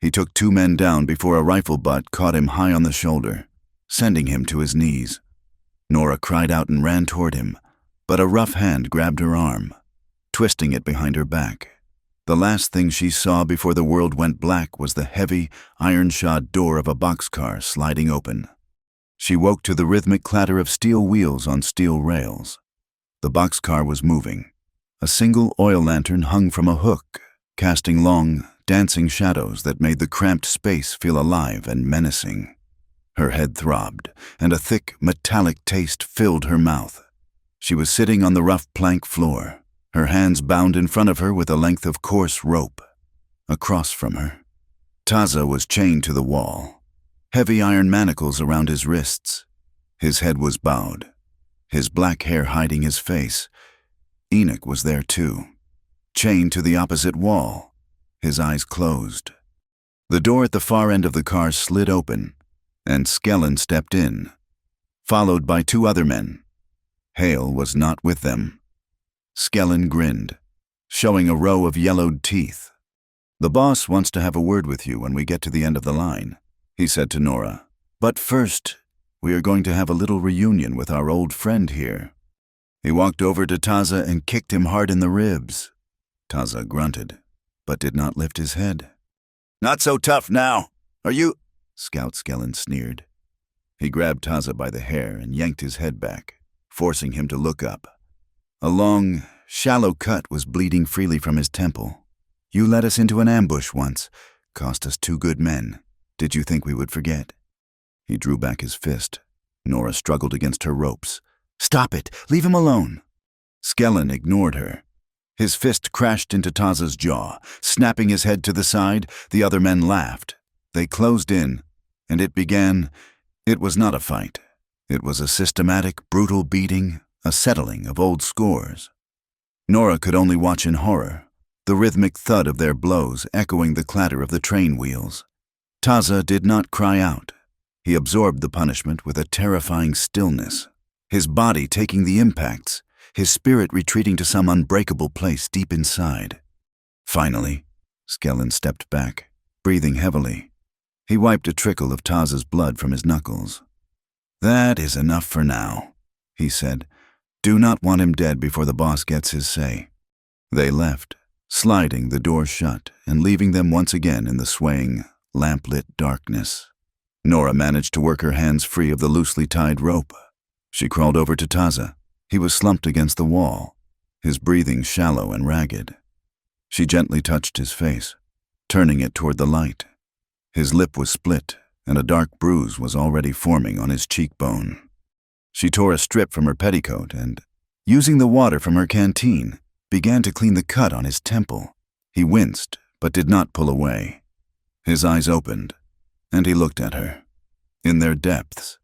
He took 2 men down before a rifle butt caught him high on the shoulder, sending him to his knees. Nora cried out and ran toward him, but a rough hand grabbed her arm, twisting it behind her back. The last thing she saw before the world went black was the heavy, iron-shod door of a boxcar sliding open. She woke to the rhythmic clatter of steel wheels on steel rails. The boxcar was moving. A single oil lantern hung from a hook, casting long, dancing shadows that made the cramped space feel alive and menacing. Her head throbbed, and a thick, metallic taste filled her mouth. She was sitting on the rough plank floor, her hands bound in front of her with a length of coarse rope. Across from her, Taza was chained to the wall, heavy iron manacles around his wrists. His head was bowed, his black hair hiding his face. Enoch was there too, chained to the opposite wall, his eyes closed. The door at the far end of the car slid open, and Skellen stepped in, followed by 2 other men. Hale was not with them. Skellen grinned, showing a row of yellowed teeth. "The boss wants to have a word with you when we get to the end of the line," he said to Nora. "But first, we are going to have a little reunion with our old friend here." He walked over to Taza and kicked him hard in the ribs. Taza grunted, but did not lift his head. "Not so tough now, are you?" Scout Skellen sneered. He grabbed Taza by the hair and yanked his head back, forcing him to look up. A long, shallow cut was bleeding freely from his temple. "You led us into an ambush once, cost us 2 good men. Did you think we would forget?" He drew back his fist. Nora struggled against her ropes. "Stop it! Leave him alone!" Skellen ignored her. His fist crashed into Taza's jaw. Snapping his head to the side, the other men laughed. They closed in, and it began. It was not a fight. It was a systematic, brutal beating, a settling of old scores. Nora could only watch in horror, the rhythmic thud of their blows echoing the clatter of the train wheels. Taza did not cry out. He absorbed the punishment with a terrifying stillness, his body taking the impacts, his spirit retreating to some unbreakable place deep inside. Finally, Skellen stepped back, breathing heavily. He wiped a trickle of Taza's blood from his knuckles. "That is enough for now," he said. "Do not want him dead before the boss gets his say." They left, sliding the door shut and leaving them once again in the swaying, lamp-lit darkness. Nora managed to work her hands free of the loosely tied rope. She crawled over to Taza. He was slumped against the wall, his breathing shallow and ragged. She gently touched his face, turning it toward the light. His lip was split, and a dark bruise was already forming on his cheekbone. She tore a strip from her petticoat and, using the water from her canteen, began to clean the cut on his temple. He winced, but did not pull away. His eyes opened, and he looked at her. In their depths,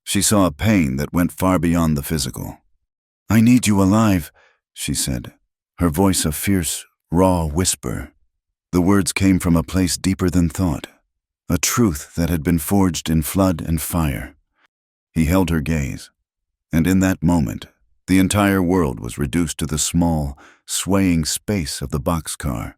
she saw a pain that went far beyond the physical. "I need you alive," she said, her voice a fierce, raw whisper. The words came from a place deeper than thought, a truth that had been forged in flood and fire. He held her gaze, and in that moment, the entire world was reduced to the small, swaying space of the boxcar.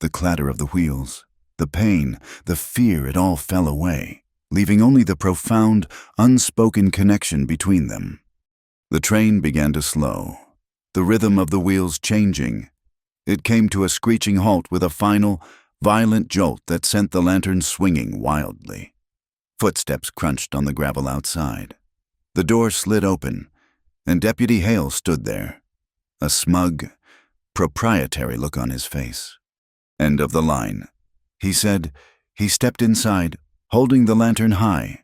The clatter of the wheels, the pain, the fear, it all fell away, leaving only the profound, unspoken connection between them. The train began to slow, the rhythm of the wheels changing. It came to a screeching halt with a final, violent jolt that sent the lantern swinging wildly. Footsteps crunched on the gravel outside. The door slid open, and Deputy Hale stood there, a smug, proprietary look on his face. "End of the line," he said. He stepped inside, holding the lantern high.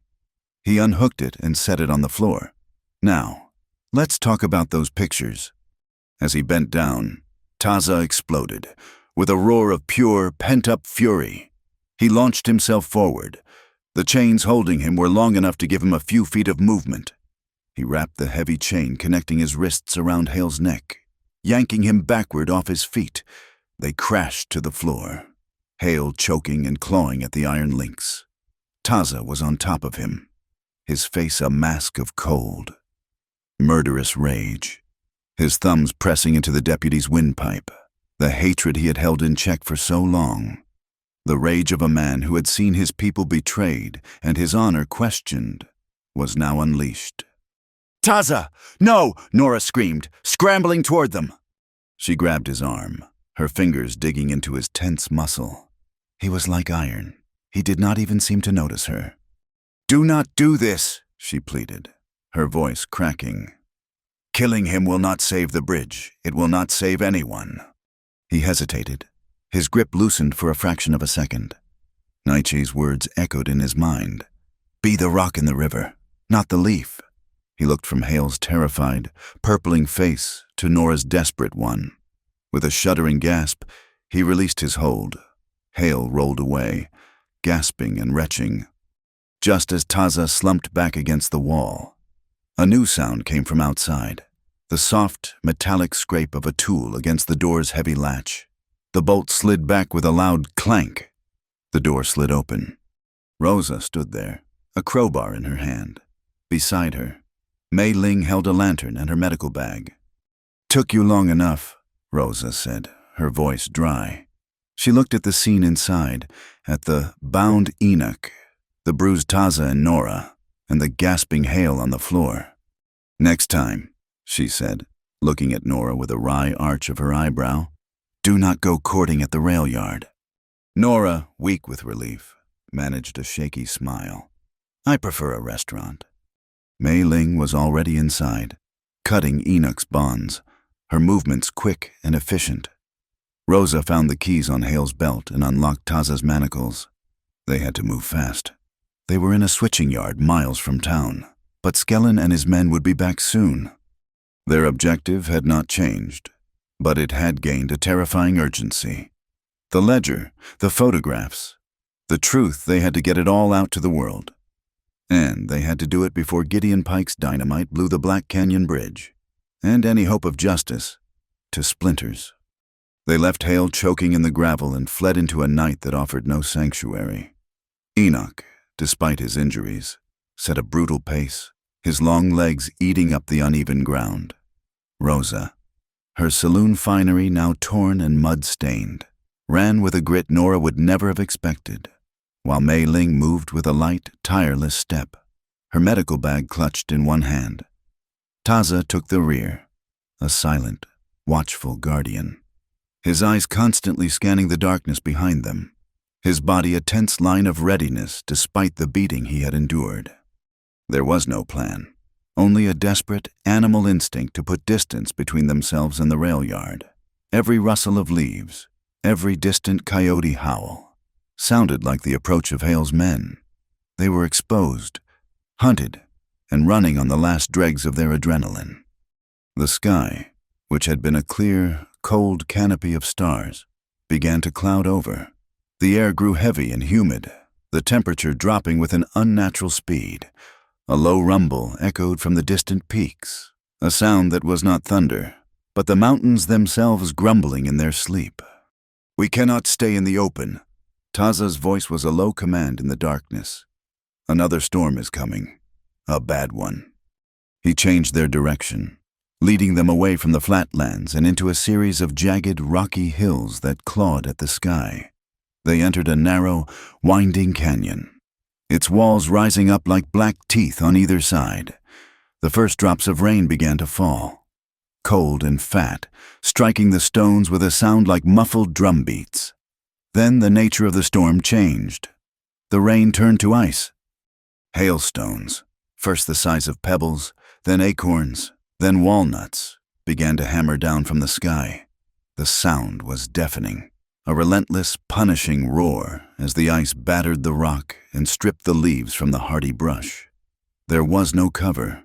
He unhooked it and set it on the floor. "Now, let's talk about those pictures." As he bent down, Taza exploded, with a roar of pure, pent-up fury. He launched himself forward. The chains holding him were long enough to give him a few feet of movement. He wrapped the heavy chain connecting his wrists around Hale's neck, yanking him backward off his feet. They crashed to the floor, Hale choking and clawing at the iron links. Taza was on top of him. his face a mask of cold, murderous rage, his thumbs pressing into the deputy's windpipe, the hatred he had held in check for so long, the rage of a man who had seen his people betrayed and his honor questioned, was now unleashed. Taza! No! Nora screamed, scrambling toward them. She grabbed his arm, her fingers digging into his tense muscle. He was like iron. He did not even seem to notice her. Do not do this, she pleaded, her voice cracking. Killing him will not save the bridge. It will not save anyone. He hesitated. His grip loosened for a fraction of a second. Nietzsche's words echoed in his mind. Be the rock in the river, not the leaf. He looked from Hale's terrified, purpling face to Nora's desperate one. With a shuddering gasp, he released his hold. Hale rolled away, gasping and retching. Just as Taza slumped back against the wall, a new sound came from outside, the soft, metallic scrape of a tool against the door's heavy latch. The bolt slid back with a loud clank. The door slid open. Rosa stood there, a crowbar in her hand. Beside her, Mei Ling held a lantern and her medical bag. Took you long enough, Rosa said, her voice dry. She looked at the scene inside, at the bound Enoch, the bruised Taza and Nora, and the gasping Hale on the floor. Next time, she said, looking at Nora with a wry arch of her eyebrow, do not go courting at the rail yard. Nora, weak with relief, managed a shaky smile. I prefer a restaurant. Mei Ling was already inside, cutting Enoch's bonds, her movements quick and efficient. Rosa found the keys on Hale's belt and unlocked Taza's manacles. They had to move fast. They were in a switching yard miles from town, but Skellen and his men would be back soon. Their objective had not changed, but it had gained a terrifying urgency. The ledger, the photographs, the truth, they had to get it all out to the world. And they had to do it before Gideon Pike's dynamite blew the Black Canyon Bridge, and any hope of justice, to splinters. They left Hale choking in the gravel and fled into a night that offered no sanctuary. Enoch, despite his injuries, set a brutal pace, his long legs eating up the uneven ground. Rosa, her saloon finery now torn and mud-stained, ran with a grit Nora would never have expected, while Mei Ling moved with a light, tireless step, her medical bag clutched in one hand. Taza took the rear, a silent, watchful guardian, his eyes constantly scanning the darkness behind them, his body a tense line of readiness despite the beating he had endured. There was no plan, only a desperate, animal instinct to put distance between themselves and the rail yard. Every rustle of leaves, every distant coyote howl, sounded like the approach of Hale's men. They were exposed, hunted, and running on the last dregs of their adrenaline. The sky, which had been a clear, cold canopy of stars, began to cloud over. The air grew heavy and humid, the temperature dropping with an unnatural speed. A low rumble echoed from the distant peaks, a sound that was not thunder, but the mountains themselves grumbling in their sleep. We cannot stay in the open. Taza's voice was a low command in the darkness. Another storm is coming, a bad one. He changed their direction, leading them away from the flatlands and into a series of jagged, rocky hills that clawed at the sky. They entered a narrow, winding canyon, its walls rising up like black teeth on either side. The first drops of rain began to fall, cold and fat, striking the stones with a sound like muffled drum beats. Then the nature of the storm changed. The rain turned to ice. Hailstones, first the size of pebbles, then acorns, then walnuts, began to hammer down from the sky. The sound was deafening, a relentless, punishing roar as the ice battered the rock and stripped the leaves from the hardy brush. There was no cover.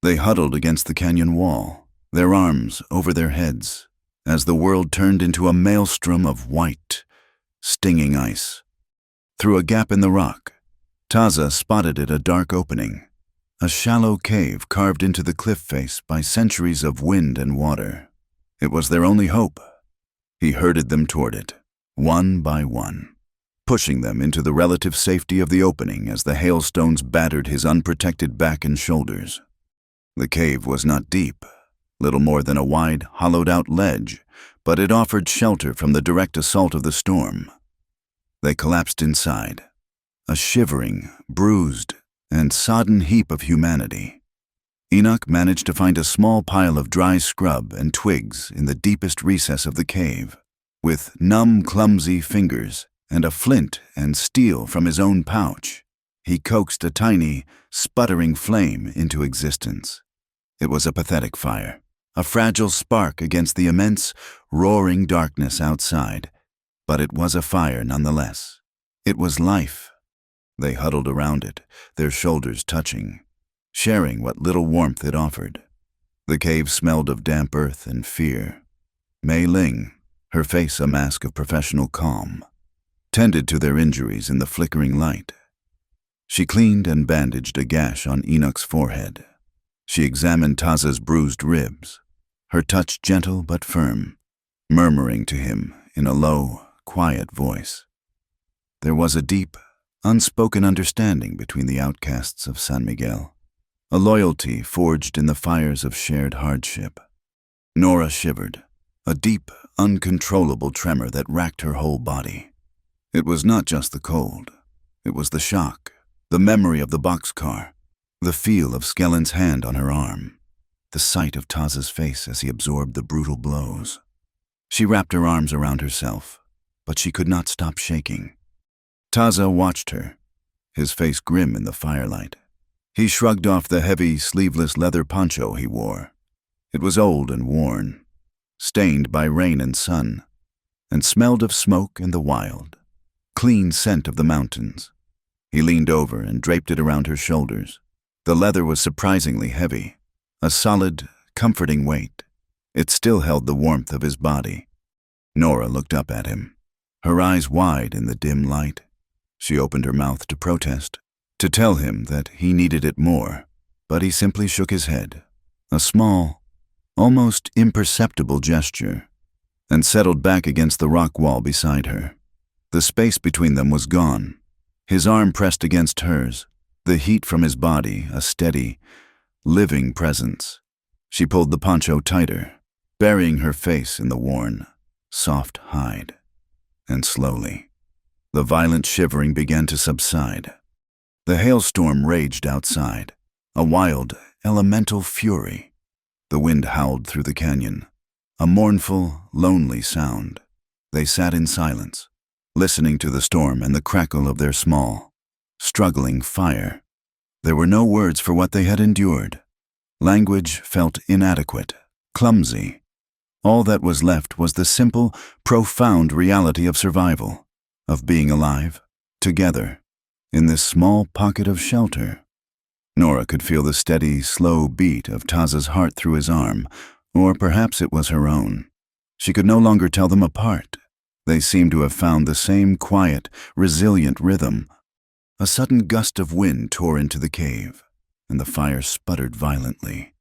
They huddled against the canyon wall, their arms over their heads, as the world turned into a maelstrom of white, stinging ice. Through a gap in the rock, Taza spotted it a dark opening, a shallow cave carved into the cliff face by centuries of wind and water. It was their only hope. He herded them toward it, one by one, pushing them into the relative safety of the opening as the hailstones battered his unprotected back and shoulders. The cave was not deep, little more than a wide, hollowed-out ledge, but it offered shelter from the direct assault of the storm. They collapsed inside, a shivering, bruised, and sodden heap of humanity. Enoch managed to find a small pile of dry scrub and twigs in the deepest recess of the cave. With numb, clumsy fingers and a flint and steel from his own pouch, he coaxed a tiny, sputtering flame into existence. It was a pathetic fire, a fragile spark against the immense, roaring darkness outside, but it was a fire nonetheless. It was life. They huddled around it, their shoulders touching, sharing what little warmth it offered. The cave smelled of damp earth and fear. Mei Ling, her face a mask of professional calm, tended to their injuries in the flickering light. She cleaned and bandaged a gash on Enoch's forehead. She examined Taza's bruised ribs, her touch gentle but firm, murmuring to him in a low, quiet voice. There was a deep, unspoken understanding between the outcasts of San Miguel, a loyalty forged in the fires of shared hardship. Nora shivered, a deep, uncontrollable tremor that racked her whole body. It was not just the cold. It was the shock, the memory of the boxcar, the feel of Skellen's hand on her arm, the sight of Taza's face as he absorbed the brutal blows. She wrapped her arms around herself, but she could not stop shaking. Taza watched her, his face grim in the firelight. He shrugged off the heavy, sleeveless leather poncho he wore. It was old and worn, stained by rain and sun, and smelled of smoke and the wild, clean scent of the mountains. He leaned over and draped it around her shoulders. The leather was surprisingly heavy, a solid, comforting weight. It still held the warmth of his body. Nora looked up at him, her eyes wide in the dim light. She opened her mouth to protest, to tell him that he needed it more, but he simply shook his head, a small, almost imperceptible gesture, and settled back against the rock wall beside her. The space between them was gone. His arm pressed against hers, the heat from his body a steady, living presence. She pulled the poncho tighter, burying her face in the worn, soft hide. And slowly, the violent shivering began to subside. The hailstorm raged outside, a wild, elemental fury. The wind howled through the canyon, a mournful, lonely sound. They sat in silence, listening to the storm and the crackle of their small, struggling fire. There were no words for what they had endured. Language felt inadequate, clumsy. All that was left was the simple, profound reality of survival, of being alive, together, in this small pocket of shelter. Nora could feel the steady, slow beat of Taza's heart through his arm, or perhaps it was her own. She could no longer tell them apart. They seemed to have found the same quiet, resilient rhythm. A sudden gust of wind tore into the cave, and the fire sputtered violently.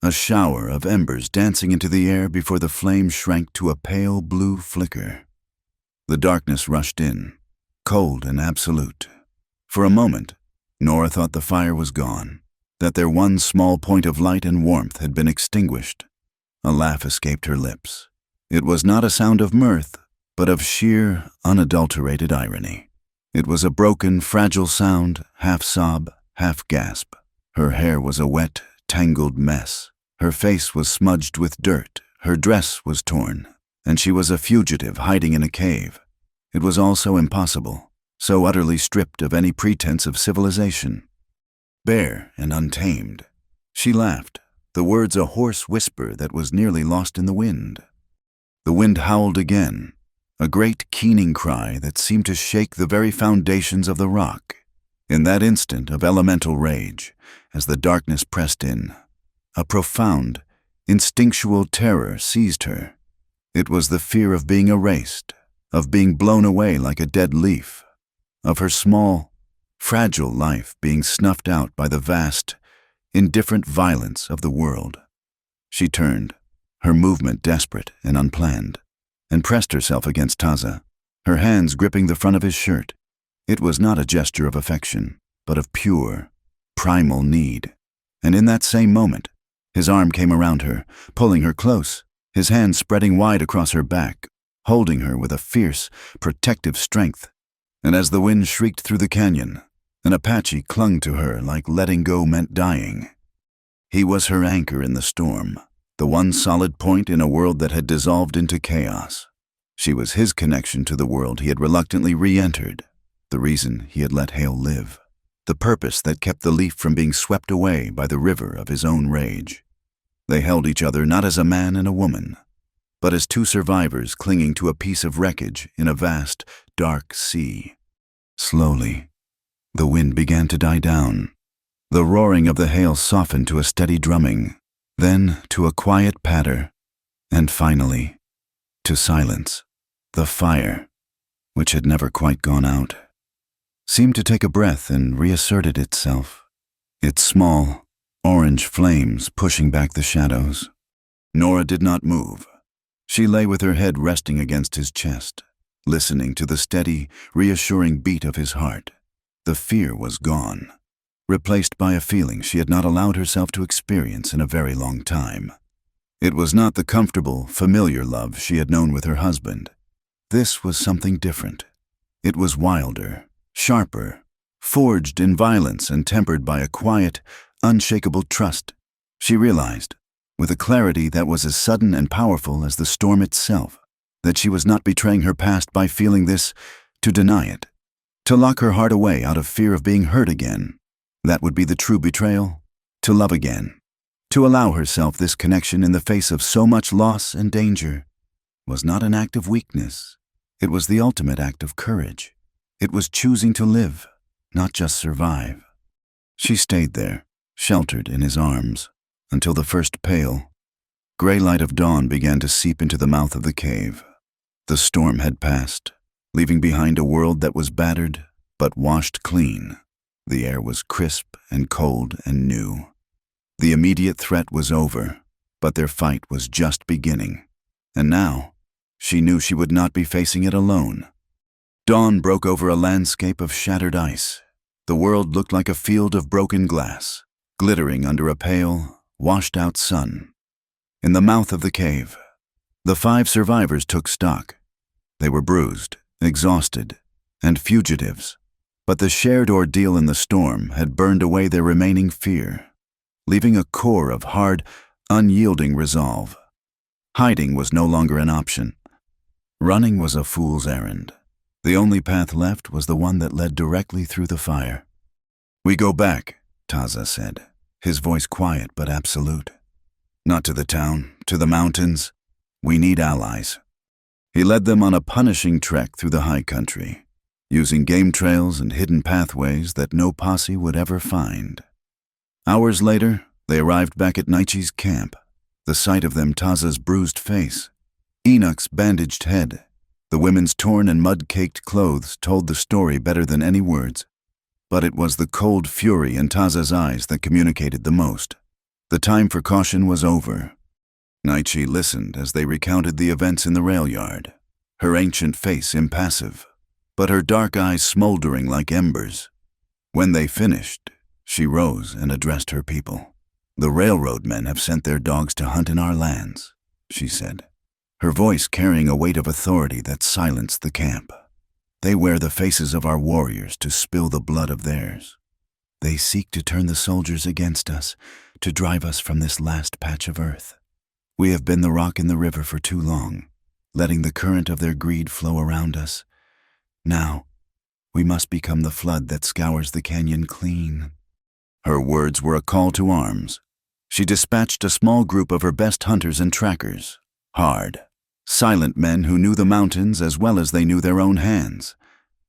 A shower of embers dancing into the air before the flame shrank to a pale blue flicker. The darkness rushed in, cold and absolute. For a moment, Nora thought the fire was gone, that their one small point of light and warmth had been extinguished. A laugh escaped her lips. It was not a sound of mirth, but of sheer, unadulterated irony. It was a broken, fragile sound, half sob, half gasp. Her hair was a wet, tangled mess. Her face was smudged with dirt. Her dress was torn, and she was a fugitive hiding in a cave. It was all so impossible, so utterly stripped of any pretense of civilization. Bare and untamed. She laughed, the words a hoarse whisper that was nearly lost in the wind. The wind howled again, a great keening cry that seemed to shake the very foundations of the rock. In that instant of elemental rage, as the darkness pressed in, a profound, instinctual terror seized her. It was the fear of being erased, of being blown away like a dead leaf, of her small, fragile life being snuffed out by the vast, indifferent violence of the world. She turned, her movement desperate and unplanned, and pressed herself against Taza. her hands gripping the front of his shirt. It was not a gesture of affection, but of pure, primal need. And in that same moment, his arm came around her, pulling her close, his hands spreading wide across her back, holding her with a fierce, protective strength. And as the wind shrieked through the canyon, an Apache clung to her like letting go meant dying. He was her anchor in the storm, the one solid point in a world that had dissolved into chaos. She was his connection to the world he had reluctantly re-entered, the reason he had let Hale live, the purpose that kept the leaf from being swept away by the river of his own rage. They held each other not as a man and a woman, but as two survivors clinging to a piece of wreckage in a vast, dark sea. Slowly, the wind began to die down. The roaring of the hail softened to a steady drumming, then to a quiet patter, and finally, to silence. The fire, which had never quite gone out, seemed to take a breath and reasserted itself, its small, orange flames pushing back the shadows. Nora did not move. She lay with her head resting against his chest, listening to the steady, reassuring beat of his heart. The fear was gone, replaced by a feeling she had not allowed herself to experience in a very long time. It was not the comfortable, familiar love she had known with her husband. This was something different. It was wilder, sharper, forged in violence and tempered by a quiet, unshakable trust. She realized, with a clarity that was as sudden and powerful as the storm itself, that she was not betraying her past by feeling this, to deny it, to lock her heart away out of fear of being hurt again. That would be the true betrayal, to love again. To allow herself this connection in the face of so much loss and danger was not an act of weakness. It was the ultimate act of courage. It was choosing to live, not just survive. She stayed there, sheltered in his arms, until the first pale, gray light of dawn began to seep into the mouth of the cave. The storm had passed, leaving behind a world that was battered but washed clean. The air was crisp and cold and new. The immediate threat was over, but their fight was just beginning. And now, she knew she would not be facing it alone. Dawn broke over a landscape of shattered ice. The world looked like a field of broken glass, glittering under a pale, washed-out sun. In the mouth of the cave, the 5 survivors took stock. They were bruised, exhausted, and fugitives. But the shared ordeal in the storm had burned away their remaining fear, leaving a core of hard, unyielding resolve. Hiding was no longer an option. Running was a fool's errand. The only path left was the one that led directly through the fire. "We go back," Taza said, his voice quiet but absolute. "Not to the town, to the mountains. We need allies." He led them on a punishing trek through the high country, using game trails and hidden pathways that no posse would ever find. Hours later, they arrived back at Naichi's camp. The sight of them, Taza's bruised face, Enoch's bandaged head, the women's torn and mud-caked clothes told the story better than any words. But it was the cold fury in Taza's eyes that communicated the most. The time for caution was over. Naichi listened as they recounted the events in the rail yard, her ancient face impassive, but her dark eyes smoldering like embers. When they finished, she rose and addressed her people. "The railroad men have sent their dogs to hunt in our lands," she said, her voice carrying a weight of authority that silenced the camp. "They wear the faces of our warriors to spill the blood of theirs. They seek to turn the soldiers against us, to drive us from this last patch of earth. We have been the rock in the river for too long, letting the current of their greed flow around us. Now, we must become the flood that scours the canyon clean." Her words were a call to arms. She dispatched a small group of her best hunters and trackers, hard, silent men who knew the mountains as well as they knew their own hands.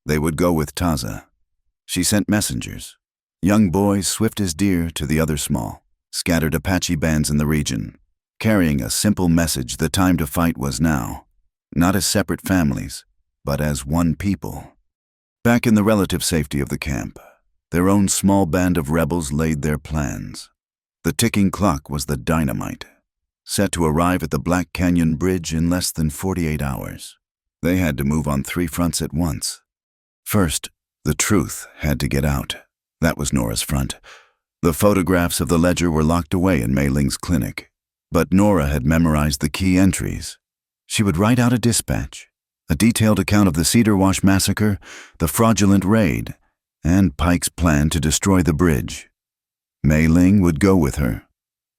They would go with Taza. She sent messengers, young boys swift as deer to the other small, scattered Apache bands in the region, carrying a simple message: the time to fight was now, not as separate families, but as one people. Back in the relative safety of the camp, their own small band of rebels laid their plans. The ticking clock was the dynamite, set to arrive at the Black Canyon Bridge in less than 48 hours. They had to move on 3 fronts at once. First, the truth had to get out. That was Nora's front. The photographs of the ledger were locked away in Mei Ling's clinic, but Nora had memorized the key entries. She would write out a dispatch, a detailed account of the Cedar Wash massacre, the fraudulent raid, and Pike's plan to destroy the bridge. Mei Ling would go with her.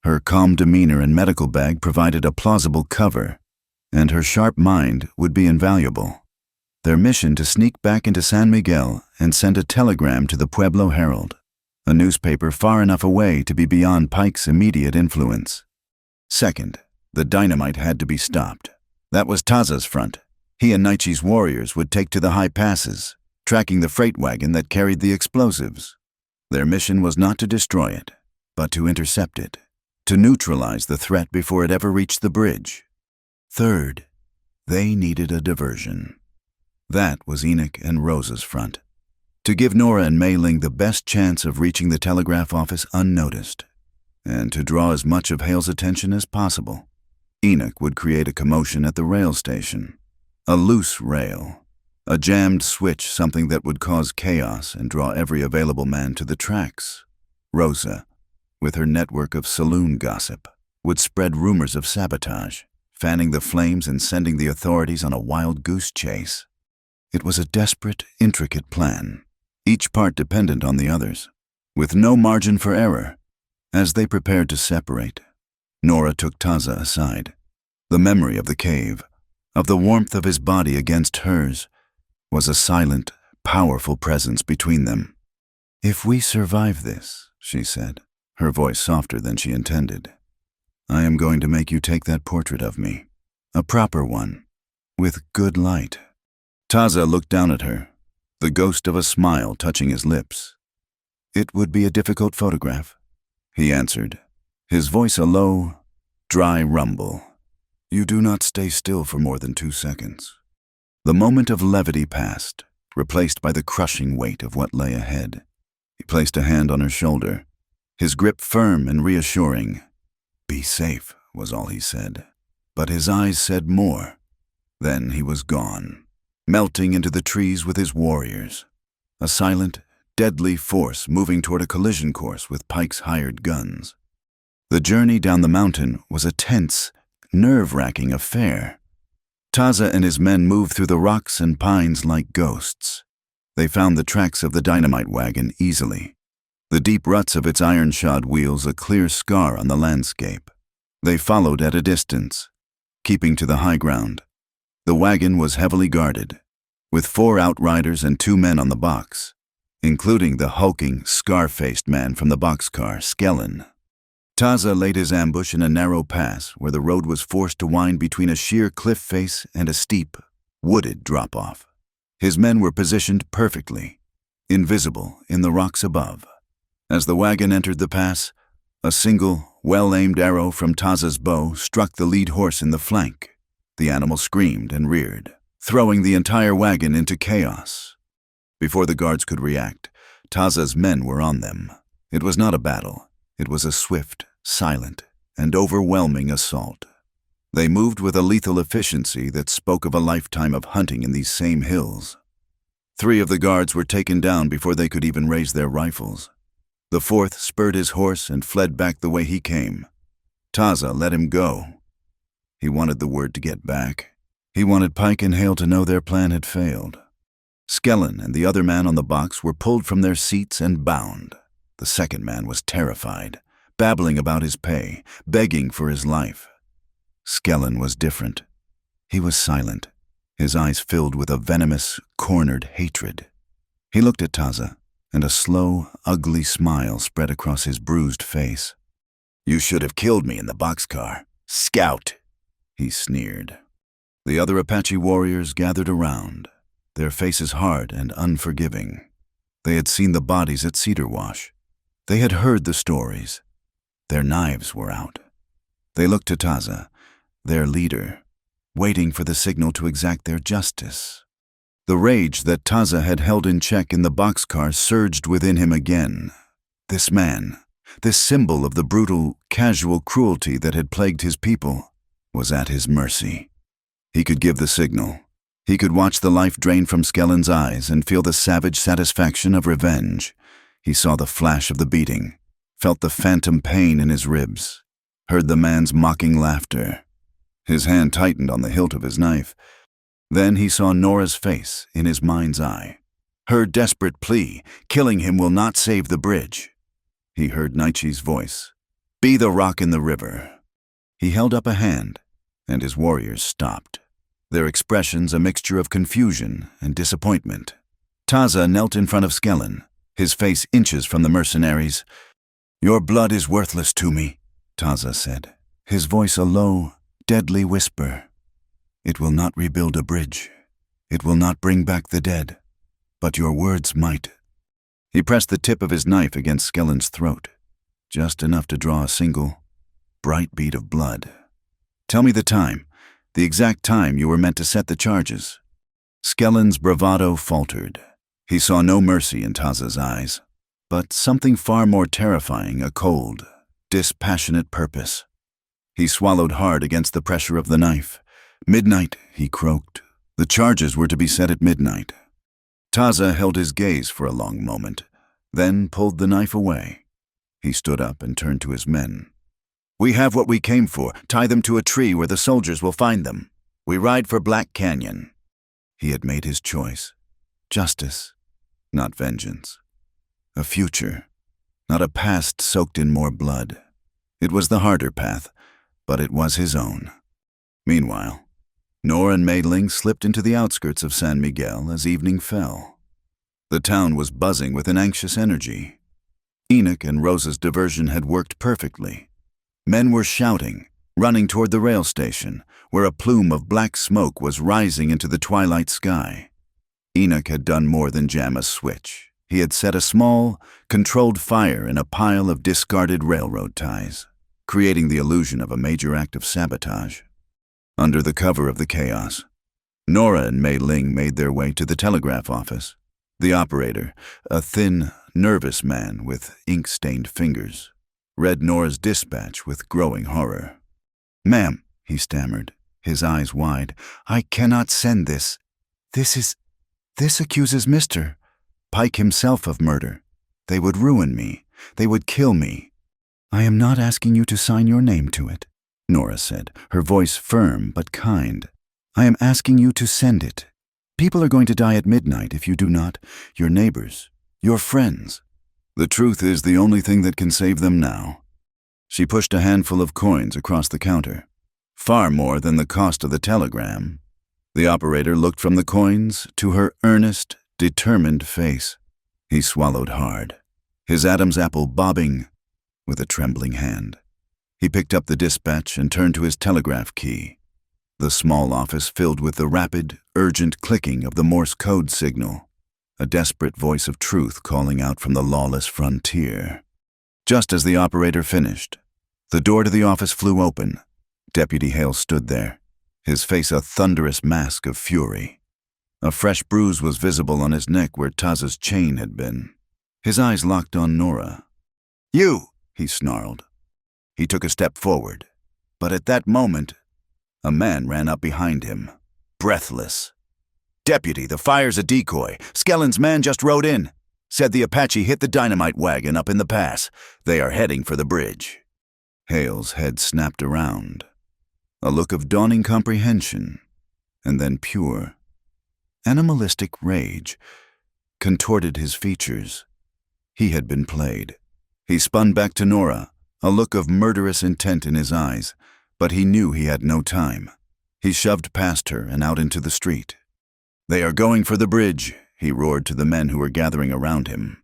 Her calm demeanor and medical bag provided a plausible cover, and her sharp mind would be invaluable. Their mission to sneak back into San Miguel and send a telegram to the Pueblo Herald, a newspaper far enough away to be beyond Pike's immediate influence. Second, the dynamite had to be stopped. That was Taza's front. He and Naichi's warriors would take to the high passes, tracking the freight wagon that carried the explosives. Their mission was not to destroy it, but to intercept it, to neutralize the threat before it ever reached the bridge. Third, they needed a diversion. That was Enoch and Rosa's front, to give Nora and Mei Ling the best chance of reaching the telegraph office unnoticed, and to draw as much of Hale's attention as possible. Enoch would create a commotion at the rail station, a loose rail, a jammed switch, something that would cause chaos and draw every available man to the tracks. Rosa, with her network of saloon gossip, would spread rumors of sabotage, fanning the flames and sending the authorities on a wild goose chase. It was a desperate, intricate plan, each part dependent on the others, with no margin for error. As they prepared to separate, Nora took Taza aside. The memory of the cave, of the warmth of his body against hers, was a silent, powerful presence between them. "If we survive this," she said, her voice softer than she intended, "I am going to make you take that portrait of me, a proper one, with good light." Taza looked down at her, the ghost of a smile touching his lips. "It would be a difficult photograph," he answered, his voice a low, dry rumble. "You do not stay still for more than 2 seconds." The moment of levity passed, replaced by the crushing weight of what lay ahead. He placed a hand on her shoulder, his grip firm and reassuring. "Be safe," was all he said. But his eyes said more. Then he was gone, melting into the trees with his warriors, a silent, deadly force moving toward a collision course with Pike's hired guns. The journey down the mountain was a tense, nerve-wracking affair. Taza and his men moved through the rocks and pines like ghosts. They found the tracks of the dynamite wagon easily, the deep ruts of its iron-shod wheels a clear scar on the landscape. They followed at a distance, keeping to the high ground. The wagon was heavily guarded, with 4 outriders and 2 men on the box, including the hulking, scar-faced man from the boxcar, Skellen. Taza laid his ambush in a narrow pass where the road was forced to wind between a sheer cliff face and a steep, wooded drop-off. His men were positioned perfectly, invisible in the rocks above. As the wagon entered the pass, a single, well-aimed arrow from Taza's bow struck the lead horse in the flank. The animal screamed and reared, throwing the entire wagon into chaos. Before the guards could react, Taza's men were on them. It was not a battle. It was a swift, silent, and overwhelming assault. They moved with a lethal efficiency that spoke of a lifetime of hunting in these same hills. 3 of the guards were taken down before they could even raise their rifles. The 4th spurred his horse and fled back the way he came. Taza let him go. He wanted the word to get back. He wanted Pike and Hale to know their plan had failed. Skellen and the other man on the box were pulled from their seats and bound. The second man was terrified, babbling about his pay, begging for his life. Skellen was different. He was silent, his eyes filled with a venomous, cornered hatred. He looked at Taza, and a slow, ugly smile spread across his bruised face. "You should have killed me in the boxcar. Scout!" he sneered. The other Apache warriors gathered around, their faces hard and unforgiving. They had seen the bodies at Cedar Wash. They had heard the stories. Their knives were out. They looked to Taza, their leader, waiting for the signal to exact their justice. The rage that Taza had held in check in the boxcar surged within him again. This man, this symbol of the brutal, casual cruelty that had plagued his people, was at his mercy. He could give the signal, He could watch the life drain from Skellen's eyes and feel the savage satisfaction of revenge. He saw the flash of the beating, felt the phantom pain in his ribs, heard the man's mocking laughter. His hand tightened on the hilt of his knife. Then he saw Nora's face in his mind's eye. Her desperate plea, killing him will not save the bridge. He heard Nietzsche's voice. Be the rock in the river. He held up a hand, and his warriors stopped, their expressions a mixture of confusion and disappointment. Taza knelt in front of Skellen, his face inches from the mercenaries. Your blood is worthless to me, Taza said, his voice a low, deadly whisper. It will not rebuild a bridge. It will not bring back the dead. But your words might. He pressed the tip of his knife against Skellen's throat, just enough to draw a single, bright bead of blood. Tell me the exact time you were meant to set the charges. Skellen's bravado faltered. He saw no mercy in Taza's eyes, but something far more terrifying, a cold, dispassionate purpose. He swallowed hard against the pressure of the knife. Midnight, he croaked. The charges were to be set at midnight. Taza held his gaze for a long moment, then pulled the knife away. He stood up and turned to his men. We have what we came for. Tie them to a tree where the soldiers will find them. We ride for Black Canyon. He had made his choice. Justice, not vengeance. A future, not a past soaked in more blood. It was the harder path, but it was his own. Meanwhile, Nora and Maidling slipped into the outskirts of San Miguel as evening fell. The town was buzzing with an anxious energy. Enoch and Rosa's diversion had worked perfectly. Men were shouting, running toward the rail station, where a plume of black smoke was rising into the twilight sky. Enoch had done more than jam a switch. He had set a small, controlled fire in a pile of discarded railroad ties, creating the illusion of a major act of sabotage. Under the cover of the chaos, Nora and Mei Ling made their way to the telegraph office. The operator, a thin, nervous man with ink-stained fingers, read Nora's dispatch with growing horror. Ma'am, he stammered, his eyes wide, I cannot send this. This accuses Mr. Pike himself of murder. They would ruin me. They would kill me. I am not asking you to sign your name to it, Nora said, her voice firm but kind. I am asking you to send it. People are going to die at midnight if you do not. Your neighbors, your friends. The truth is the only thing that can save them now. She pushed a handful of coins across the counter. Far more than the cost of the telegram. The operator looked from the coins to her earnest, determined face. He swallowed hard, his Adam's apple bobbing with a trembling hand. He picked up the dispatch and turned to his telegraph key. The small office filled with the rapid, urgent clicking of the Morse code signal, a desperate voice of truth calling out from the lawless frontier. Just as the operator finished, the door to the office flew open. Deputy Hale stood there, his face a thunderous mask of fury. A fresh bruise was visible on his neck where Taza's chain had been. His eyes locked on Nora. You, he snarled. He took a step forward, but at that moment, a man ran up behind him, breathless. Deputy, the fire's a decoy. Skellen's man just rode in. Said the Apache hit the dynamite wagon up in the pass. They are heading for the bridge. Hale's head snapped around. A look of dawning comprehension, and then pure, animalistic rage contorted his features. He had been played. He spun back to Nora, a look of murderous intent in his eyes, but he knew he had no time. He shoved past her and out into the street. They are going for the bridge, he roared to the men who were gathering around him.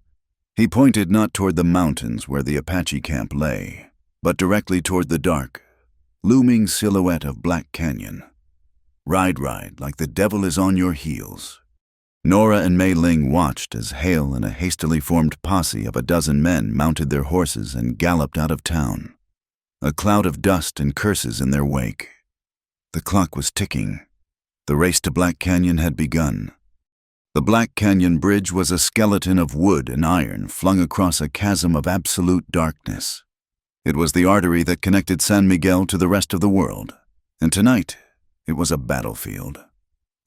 He pointed not toward the mountains where the Apache camp lay, but directly toward the dark, looming silhouette of Black Canyon. Ride, like the devil is on your heels. Nora and Mei Ling watched as Hale and a hastily formed posse of a dozen men mounted their horses and galloped out of town, a cloud of dust and curses in their wake. The clock was ticking. The race to Black Canyon had begun. The Black Canyon Bridge was a skeleton of wood and iron flung across a chasm of absolute darkness. It was the artery that connected San Miguel to the rest of the world, and tonight it was a battlefield.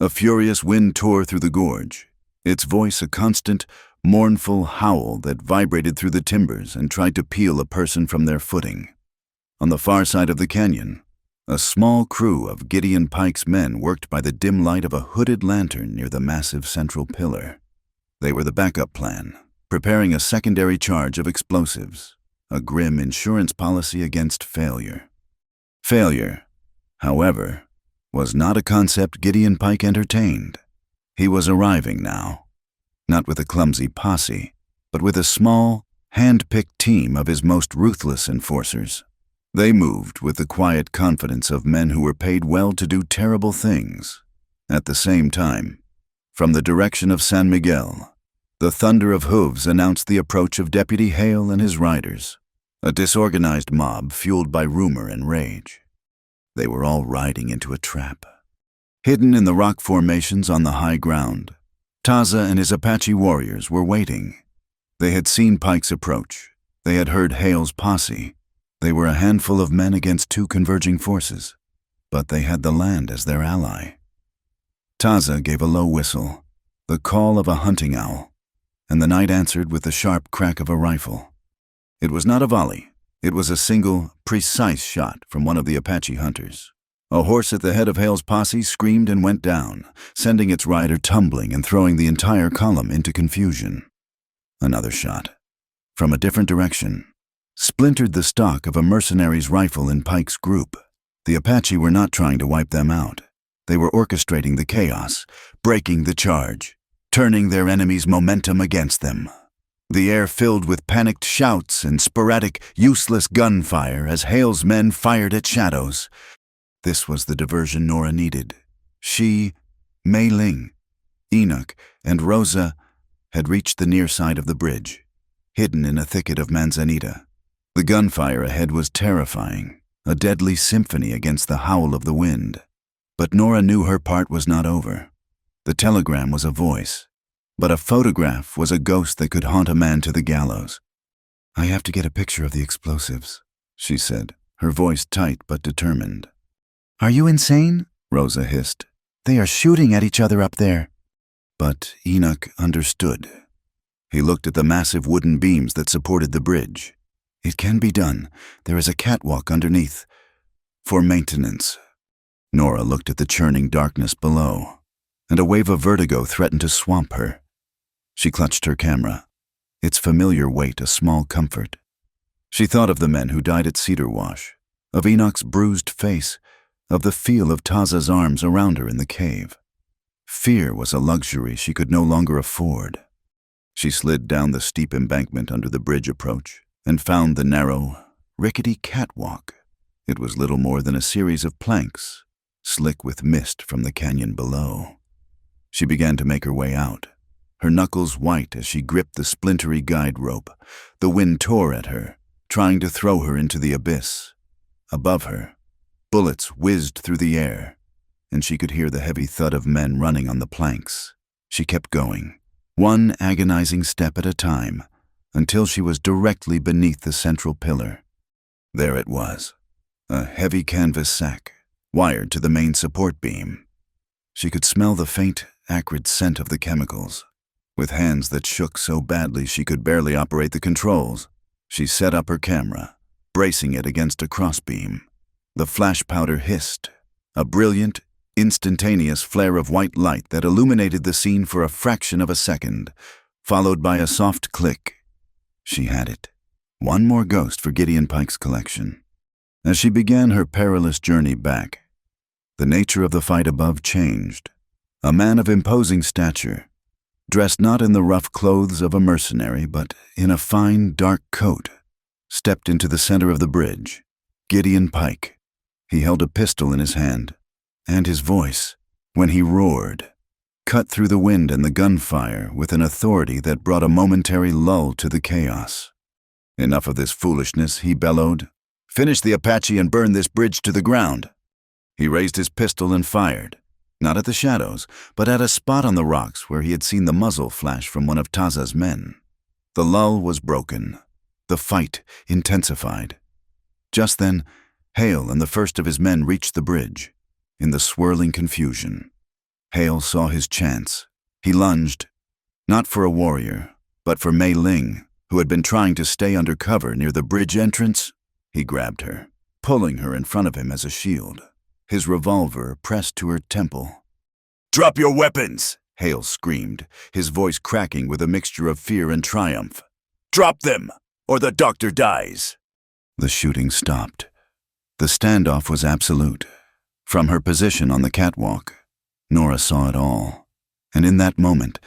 A furious wind tore through the gorge, its voice a constant, mournful howl that vibrated through the timbers and tried to peel a person from their footing. On the far side of the canyon, a small crew of Gideon Pike's men worked by the dim light of a hooded lantern near the massive central pillar. They were the backup plan, preparing a secondary charge of explosives, a grim insurance policy against failure. Failure, however, was not a concept Gideon Pike entertained. He was arriving now, not with a clumsy posse, but with a small, hand-picked team of his most ruthless enforcers. They moved with the quiet confidence of men who were paid well to do terrible things. At the same time, from the direction of San Miguel, the thunder of hooves announced the approach of Deputy Hale and his riders, a disorganized mob fueled by rumor and rage. They were all riding into a trap. Hidden in the rock formations on the high ground, Taza and his Apache warriors were waiting. They had seen Pike's approach. They had heard Hale's posse. They were a handful of men against two converging forces, but they had the land as their ally. Taza gave a low whistle, the call of a hunting owl, and the night answered with the sharp crack of a rifle. It was not a volley. It was a single, precise shot from one of the Apache hunters. A horse at the head of Hale's posse screamed and went down, sending its rider tumbling and throwing the entire column into confusion. Another shot, from a different direction, splintered the stock of a mercenary's rifle in Pike's group. The Apache were not trying to wipe them out. They were orchestrating the chaos, breaking the charge, turning their enemy's momentum against them. The air filled with panicked shouts and sporadic, useless gunfire as Hale's men fired at shadows. This was the diversion Nora needed. She, Mei Ling, Enoch, and Rosa had reached the near side of the bridge, hidden in a thicket of manzanita. The gunfire ahead was terrifying, a deadly symphony against the howl of the wind. But Nora knew her part was not over. The telegram was a voice, but a photograph was a ghost that could haunt a man to the gallows. "I have to get a picture of the explosives," she said, her voice tight but determined. "Are you insane?" Rosa hissed. "They are shooting at each other up there." But Enoch understood. He looked at the massive wooden beams that supported the bridge. "It can be done. There is a catwalk underneath. For maintenance." Nora looked at the churning darkness below, and a wave of vertigo threatened to swamp her. She clutched her camera, its familiar weight a small comfort. She thought of the men who died at Cedar Wash, of Enoch's bruised face, of the feel of Taza's arms around her in the cave. Fear was a luxury she could no longer afford. She slid down the steep embankment under the bridge approach and found the narrow, rickety catwalk. It was little more than a series of planks, slick with mist from the canyon below. She began to make her way out, her knuckles white as she gripped the splintery guide rope. The wind tore at her, trying to throw her into the abyss. Above her, bullets whizzed through the air, and she could hear the heavy thud of men running on the planks. She kept going, one agonizing step at a time, until she was directly beneath the central pillar. There it was, a heavy canvas sack, wired to the main support beam. She could smell the faint, acrid scent of the chemicals. With hands that shook so badly she could barely operate the controls, she set up her camera, bracing it against a crossbeam. The flash powder hissed, a brilliant, instantaneous flare of white light that illuminated the scene for a fraction of a second, followed by a soft click. She had it. One more ghost for Gideon Pike's collection. As she began her perilous journey back, the nature of the fight above changed. A man of imposing stature, dressed not in the rough clothes of a mercenary, but in a fine, dark coat, stepped into the center of the bridge. Gideon Pike. He held a pistol in his hand, and his voice, when he roared, cut through the wind and the gunfire with an authority that brought a momentary lull to the chaos. "Enough of this foolishness," he bellowed. "Finish the Apache and burn this bridge to the ground." He raised his pistol and fired, not at the shadows, but at a spot on the rocks where he had seen the muzzle flash from one of Taza's men. The lull was broken. The fight intensified. Just then, Hale and the first of his men reached the bridge. In the swirling confusion, Hale saw his chance. He lunged, not for a warrior, but for Mei Ling, who had been trying to stay under cover near the bridge entrance. He grabbed her, pulling her in front of him as a shield, his revolver pressed to her temple. "Drop your weapons!" Hale screamed, his voice cracking with a mixture of fear and triumph. "Drop them, or the doctor dies!" The shooting stopped. The standoff was absolute. From her position on the catwalk, Nora saw it all. And in that moment,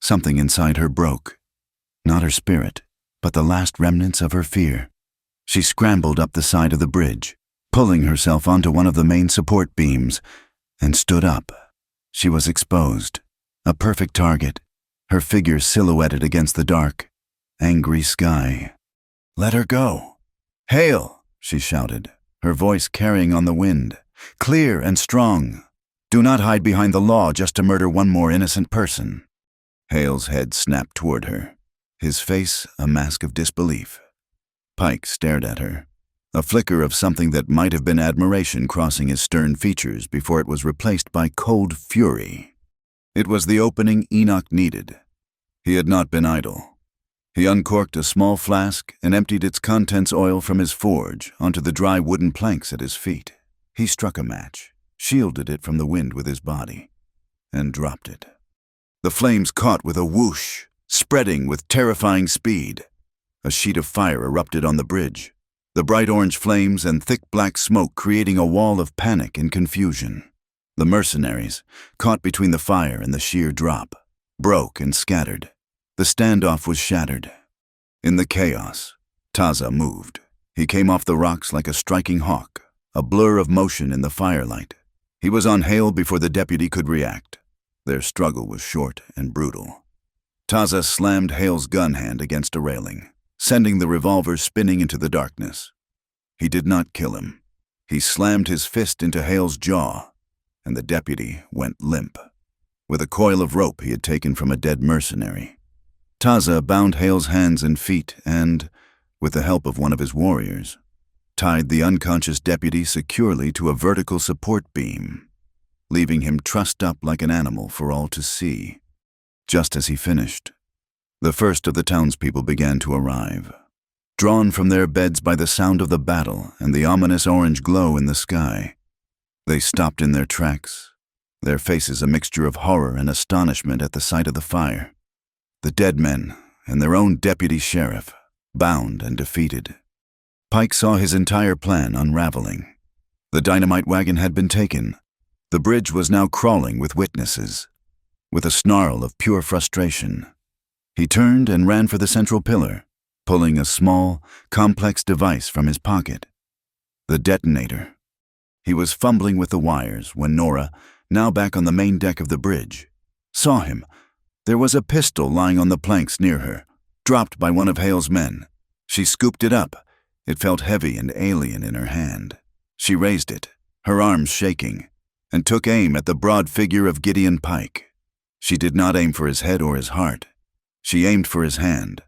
something inside her broke. Not her spirit, but the last remnants of her fear. She scrambled up the side of the bridge, pulling herself onto one of the main support beams, and stood up. She was exposed, a perfect target, her figure silhouetted against the dark, angry sky. "Let her go." "Hale!" she shouted, her voice carrying on the wind, clear and strong. "Do not hide behind the law just to murder one more innocent person." Hale's head snapped toward her, his face a mask of disbelief. Pike stared at her, a flicker of something that might have been admiration crossing his stern features before it was replaced by cold fury. It was the opening Enoch needed. He had not been idle. He uncorked a small flask and emptied its contents oil from his forge onto the dry wooden planks at his feet. He struck a match, shielded it from the wind with his body, and dropped it. The flames caught with a whoosh, spreading with terrifying speed. A sheet of fire erupted on the bridge, the bright orange flames and thick black smoke creating a wall of panic and confusion. The mercenaries, caught between the fire and the sheer drop, broke and scattered. The standoff was shattered. In the chaos, Taza moved. He came off the rocks like a striking hawk, a blur of motion in the firelight. He was on Hale before the deputy could react. Their struggle was short and brutal. Taza slammed Hale's gun hand against a railing, sending the revolver spinning into the darkness. He did not kill him. He slammed his fist into Hale's jaw, and the deputy went limp. With a coil of rope he had taken from a dead mercenary, Taza bound Hale's hands and feet and, with the help of one of his warriors, tied the unconscious deputy securely to a vertical support beam, leaving him trussed up like an animal for all to see. Just as he finished, the first of the townspeople began to arrive, drawn from their beds by the sound of the battle and the ominous orange glow in the sky. They stopped in their tracks, their faces a mixture of horror and astonishment at the sight of the fire. The dead men and their own deputy sheriff, bound and defeated. Pike saw his entire plan unraveling. The dynamite wagon had been taken. The bridge was now crawling with witnesses. With a snarl of pure frustration, he turned and ran for the central pillar, pulling a small, complex device from his pocket. The detonator. He was fumbling with the wires when Nora, now back on the main deck of the bridge, saw him. There was a pistol lying on the planks near her, dropped by one of Hale's men. She scooped it up. It felt heavy and alien in her hand. She raised it, her arms shaking, and took aim at the broad figure of Gideon Pike. She did not aim for his head or his heart. She aimed for his hand.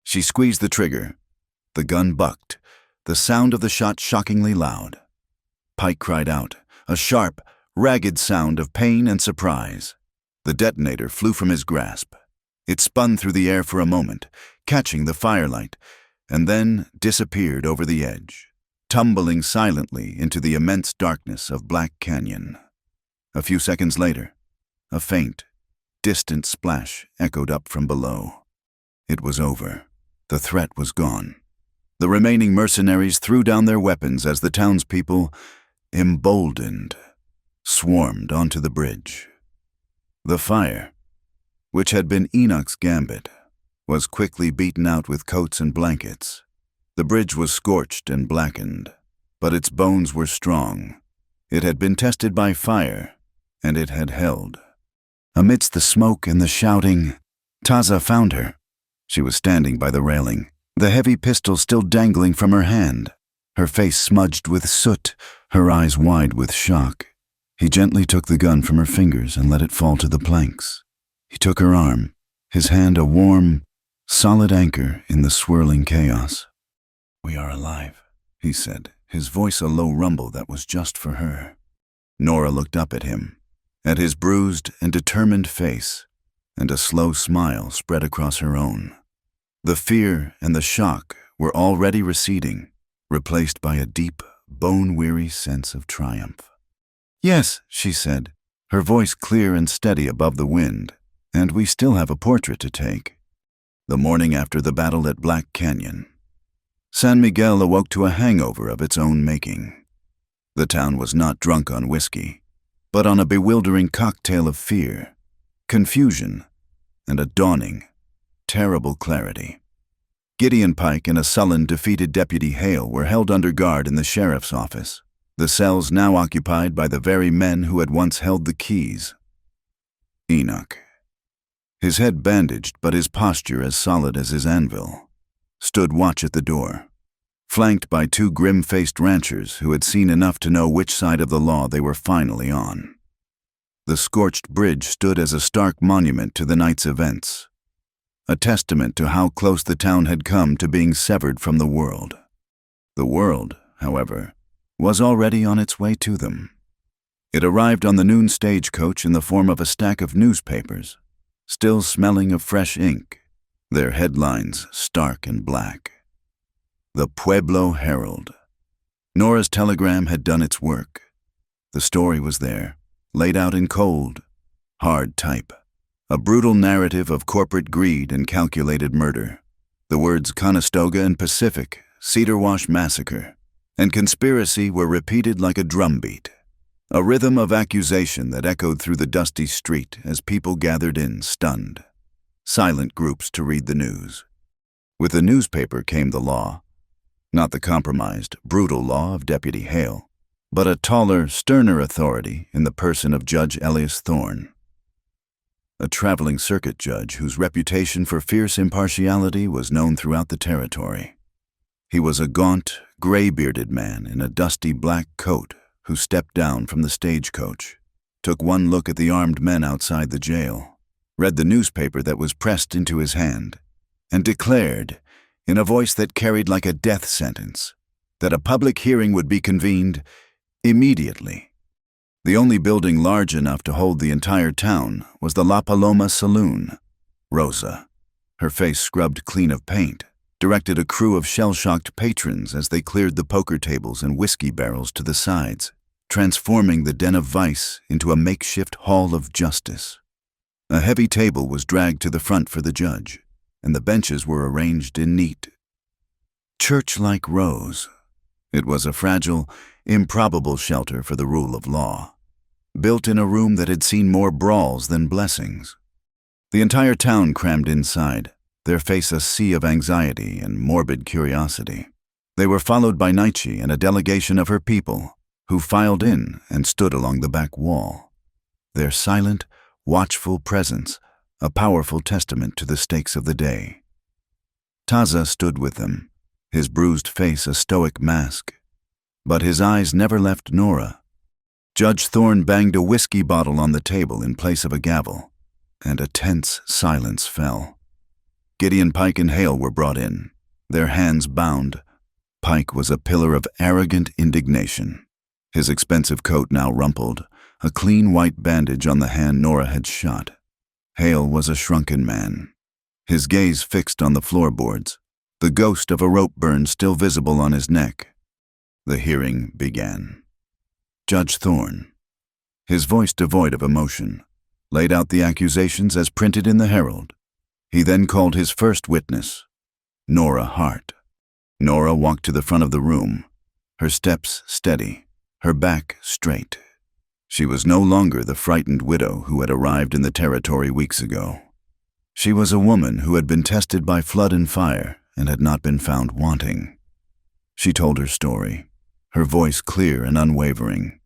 She squeezed the trigger. The gun bucked, the sound of the shot shockingly loud. Pike cried out, a sharp, ragged sound of pain and surprise. The detonator flew from his grasp. It spun through the air for a moment, catching the firelight, and then disappeared over the edge, tumbling silently into the immense darkness of Black Canyon. A few seconds later, a faint, distant splash echoed up from below. It was over. The threat was gone. The remaining mercenaries threw down their weapons as the townspeople, emboldened, swarmed onto the bridge. The fire, which had been Enoch's gambit, was quickly beaten out with coats and blankets. The bridge was scorched and blackened, but its bones were strong. It had been tested by fire, and it had held. Amidst the smoke and the shouting, Taza found her. She was standing by the railing, the heavy pistol still dangling from her hand, her face smudged with soot, her eyes wide with shock. He gently took the gun from her fingers and let it fall to the planks. He took her arm, his hand a warm, solid anchor in the swirling chaos. "We are alive," he said, his voice a low rumble that was just for her. Nora looked up at him, at his bruised and determined face, and a slow smile spread across her own. The fear and the shock were already receding, replaced by a deep, bone-weary sense of triumph. "Yes," she said, her voice clear and steady above the wind, "and we still have a portrait to take." The morning after the battle at Black Canyon, San Miguel awoke to a hangover of its own making. The town was not drunk on whiskey, but on a bewildering cocktail of fear, confusion, and a dawning, terrible clarity. Gideon Pike and a sullen, defeated Deputy Hale were held under guard in the sheriff's office, the cells now occupied by the very men who had once held the keys. Enoch, his head bandaged but his posture as solid as his anvil, stood watch at the door, flanked by two grim-faced ranchers who had seen enough to know which side of the law they were finally on. The scorched bridge stood as a stark monument to the night's events, a testament to how close the town had come to being severed from the world. The world, however, was already on its way to them. It arrived on the noon stagecoach in the form of a stack of newspapers, still smelling of fresh ink, their headlines stark and black. The Pueblo Herald. Nora's telegram had done its work. The story was there, laid out in cold, hard type. A brutal narrative of corporate greed and calculated murder. The words Conestoga and Pacific, Cedar Wash Massacre, and conspiracy were repeated like a drumbeat, a rhythm of accusation that echoed through the dusty street as people gathered in, stunned, silent groups to read the news. With the newspaper came the law, not the compromised, brutal law of Deputy Hale, but a taller, sterner authority in the person of Judge Elias Thorne, a traveling circuit judge whose reputation for fierce impartiality was known throughout the territory. He was a gaunt, gray-bearded man in a dusty black coat who stepped down from the stagecoach, took one look at the armed men outside the jail, read the newspaper that was pressed into his hand, and declared, in a voice that carried like a death sentence, that a public hearing would be convened immediately. The only building large enough to hold the entire town was the La Paloma Saloon. Rosa, her face scrubbed clean of paint, directed a crew of shell-shocked patrons as they cleared the poker tables and whiskey barrels to the sides, transforming the den of vice into a makeshift hall of justice. A heavy table was dragged to the front for the judge, and the benches were arranged in neat, church-like rows. It was a fragile, improbable shelter for the rule of law, built in a room that had seen more brawls than blessings. The entire town crammed inside, their face a sea of anxiety and morbid curiosity. They were followed by Nietzsche and a delegation of her people, who filed in and stood along the back wall, their silent, watchful presence a powerful testament to the stakes of the day. Taza stood with them, his bruised face a stoic mask, but his eyes never left Nora. Judge Thorne banged a whiskey bottle on the table in place of a gavel, and a tense silence fell. Gideon Pike and Hale were brought in, their hands bound. Pike was a pillar of arrogant indignation, his expensive coat now rumpled, a clean white bandage on the hand Nora had shot. Hale was a shrunken man, his gaze fixed on the floorboards, the ghost of a rope burn still visible on his neck. The hearing began. Judge Thorne, his voice devoid of emotion, laid out the accusations as printed in the Herald. He then called his first witness, Nora Hart. Nora walked to the front of the room, her steps steady, her back straight. She was no longer the frightened widow who had arrived in the territory weeks ago. She was a woman who had been tested by flood and fire and had not been found wanting. She told her story, her voice clear and unwavering.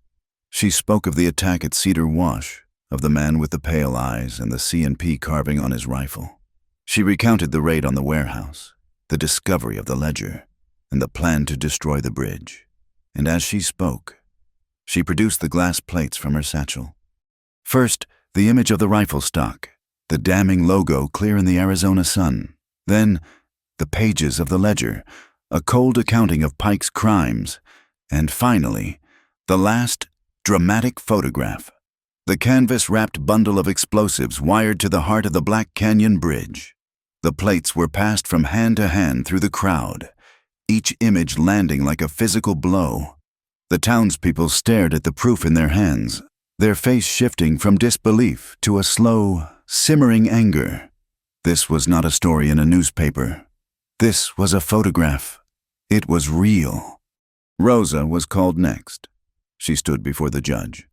She spoke of the attack at Cedar Wash, of the man with the pale eyes and the C&P carving on his rifle. She recounted the raid on the warehouse, the discovery of the ledger, and the plan to destroy the bridge. And as she spoke, she produced the glass plates from her satchel. First, the image of the rifle stock, the damning logo clear in the Arizona sun. Then, the pages of the ledger, a cold accounting of Pike's crimes. And finally, the last dramatic photograph, The canvas-wrapped bundle of explosives wired to the heart of the Black Canyon Bridge. The plates were passed from hand to hand through the crowd, each image landing like a physical blow. The townspeople stared at the proof in their hands, their face shifting from disbelief to a slow, simmering anger. This was not a story in a newspaper. This was a photograph. It was real. Rosa was called next. She stood before the judge,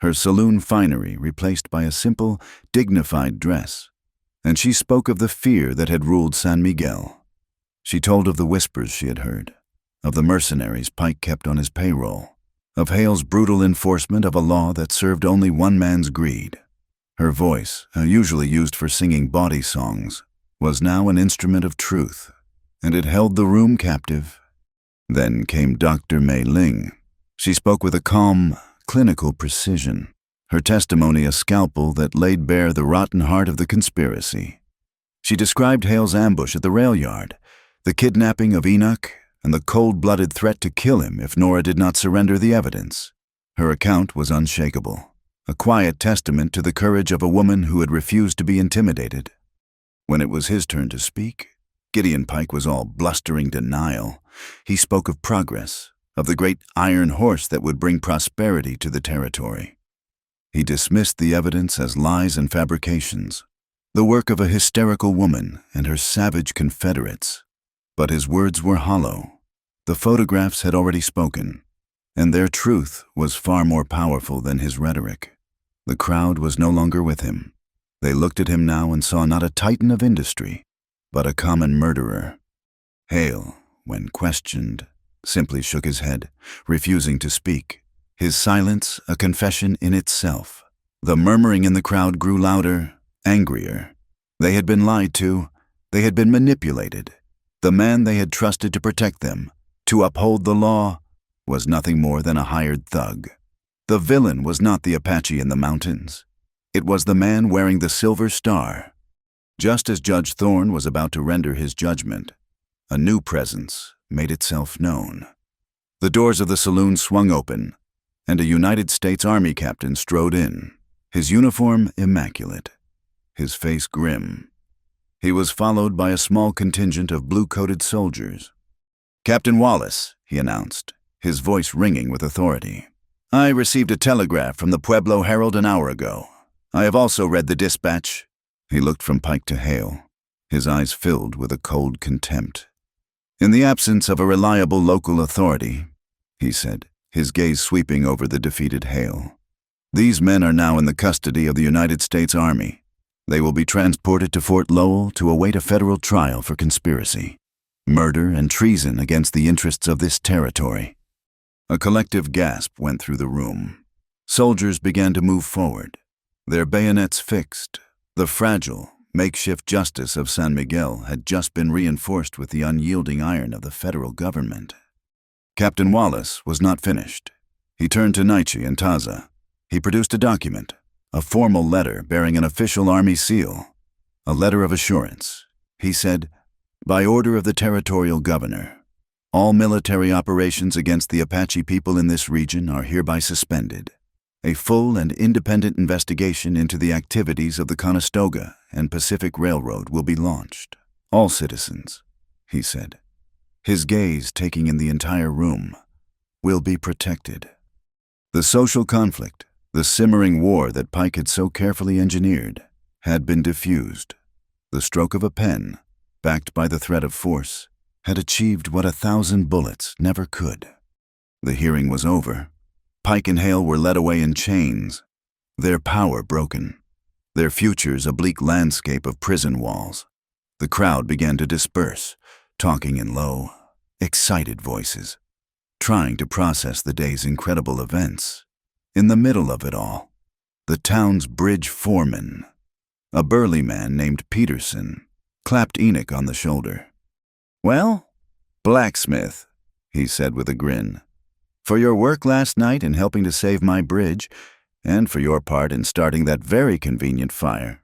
her saloon finery replaced by a simple, dignified dress, and she spoke of the fear that had ruled San Miguel. She told of the whispers she had heard, of the mercenaries Pike kept on his payroll, of Hale's brutal enforcement of a law that served only one man's greed. Her voice, usually used for singing bawdy songs, was now an instrument of truth, and it held the room captive. Then came Dr. Mei Ling. She spoke with a calm, clinical precision, her testimony a scalpel that laid bare the rotten heart of the conspiracy. She described Hale's ambush at the rail yard, the kidnapping of Enoch, and the cold-blooded threat to kill him if Nora did not surrender the evidence. Her account was unshakable, a quiet testament to the courage of a woman who had refused to be intimidated. When it was his turn to speak, Gideon Pike was all blustering denial. He spoke of progress, of the great iron horse that would bring prosperity to the territory. He dismissed the evidence as lies and fabrications, the work of a hysterical woman and her savage confederates. But his words were hollow. The photographs had already spoken, and their truth was far more powerful than his rhetoric. The crowd was no longer with him. They looked at him now and saw not a titan of industry, but a common murderer. Hale, when questioned, simply shook his head, refusing to speak, his silence a confession in itself. The murmuring in the crowd grew louder, angrier. They had been lied to. They had been manipulated. The man they had trusted to protect them, to uphold the law, was nothing more than a hired thug. The villain was not the Apache in the mountains. It was the man wearing the silver star. Just as Judge Thorne was about to render his judgment, a new presence made itself known. The doors of the saloon swung open, and a United States Army captain strode in, his uniform immaculate, his face grim. He was followed by a small contingent of blue-coated soldiers. "Captain Wallace," he announced, his voice ringing with authority. "I received a telegraph from the Pueblo Herald an hour ago. I have also read the dispatch." He looked from Pike to Hale, his eyes filled with a cold contempt. "In the absence of a reliable local authority," he said, his gaze sweeping over the defeated Hale, "these men are now in the custody of the United States Army. They will be transported to Fort Lowell to await a federal trial for conspiracy, murder, and treason against the interests of this territory." A collective gasp went through the room. Soldiers began to move forward, their bayonets fixed. The fragile, makeshift justice of San Miguel had just been reinforced with the unyielding iron of the federal government. Captain Wallace was not finished. He turned to Naichi and Taza. He produced a document, a formal letter bearing an official Army seal, a letter of assurance. He said, "By order of the territorial governor, all military operations against the Apache people in this region are hereby suspended. A full and independent investigation into the activities of the Conestoga and Pacific Railroad will be launched. All citizens," he said, his gaze taking in the entire room, "will be protected." The social conflict, the simmering war that Pike had so carefully engineered, had been diffused. The stroke of a pen, backed by the threat of force, had achieved what 1,000 bullets never could. The hearing was over. Pike and Hale were led away in chains, their power broken, their futures a bleak landscape of prison walls. The crowd began to disperse, talking in low, excited voices, trying to process the day's incredible events. In the middle of it all, the town's bridge foreman, a burly man named Peterson, clapped Enoch on the shoulder. "Well, blacksmith," he said with a grin, "for your work last night in helping to save my bridge, and for your part in starting that very convenient fire,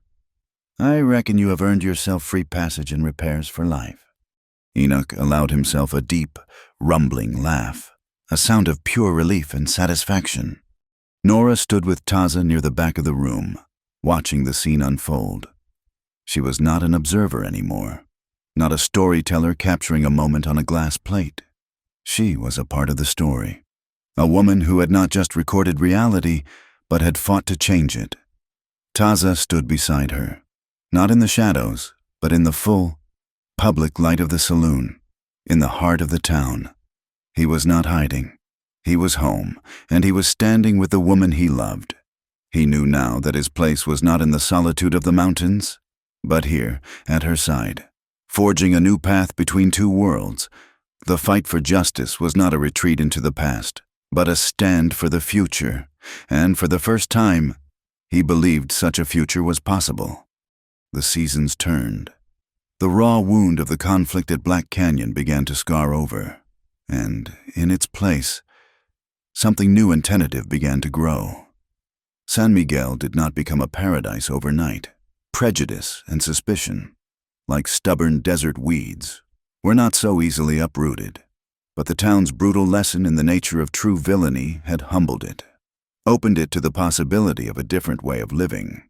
I reckon you have earned yourself free passage and repairs for life." Enoch allowed himself a deep, rumbling laugh, a sound of pure relief and satisfaction. Nora stood with Taza near the back of the room, watching the scene unfold. She was not an observer anymore, not a storyteller capturing a moment on a glass plate. She was a part of the story, a woman who had not just recorded reality, but had fought to change it. Taza stood beside her, not in the shadows, but in the full, public light of the saloon, in the heart of the town. He was not hiding. He was home, and he was standing with the woman he loved. He knew now that his place was not in the solitude of the mountains, but here, at her side, forging a new path between two worlds. The fight for justice was not a retreat into the past, but a stand for the future, and for the first time, he believed such a future was possible. The seasons turned. The raw wound of the conflict at Black Canyon began to scar over, and, in its place, something new and tentative began to grow. San Miguel did not become a paradise overnight. Prejudice and suspicion, like stubborn desert weeds, were not so easily uprooted, but the town's brutal lesson in the nature of true villainy had humbled it, opened it to the possibility of a different way of living.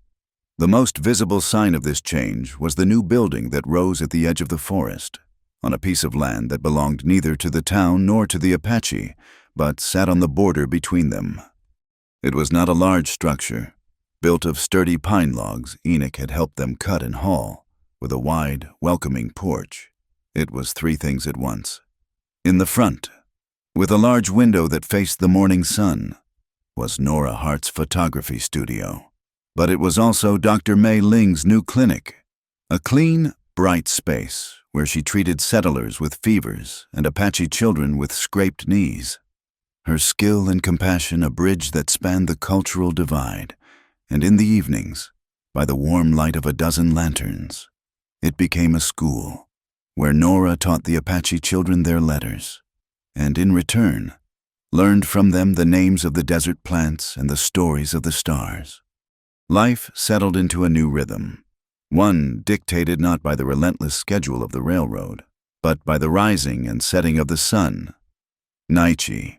The most visible sign of this change was the new building that rose at the edge of the forest, on a piece of land that belonged neither to the town nor to the Apache, but sat on the border between them. It was not a large structure, built of sturdy pine logs Enoch had helped them cut and haul, with a wide, welcoming porch. It was three things at once. In the front, with a large window that faced the morning sun, was Nora Hart's photography studio. But it was also Dr. Mei Ling's new clinic, a clean, bright space where she treated settlers with fevers and Apache children with scraped knees. Her skill and compassion a bridge that spanned the cultural divide, and in the evenings, by the warm light of a dozen lanterns, it became a school where Nora taught the Apache children their letters, and in return, learned from them the names of the desert plants and the stories of the stars. Life settled into a new rhythm, one dictated not by the relentless schedule of the railroad, but by the rising and setting of the sun. Naichi,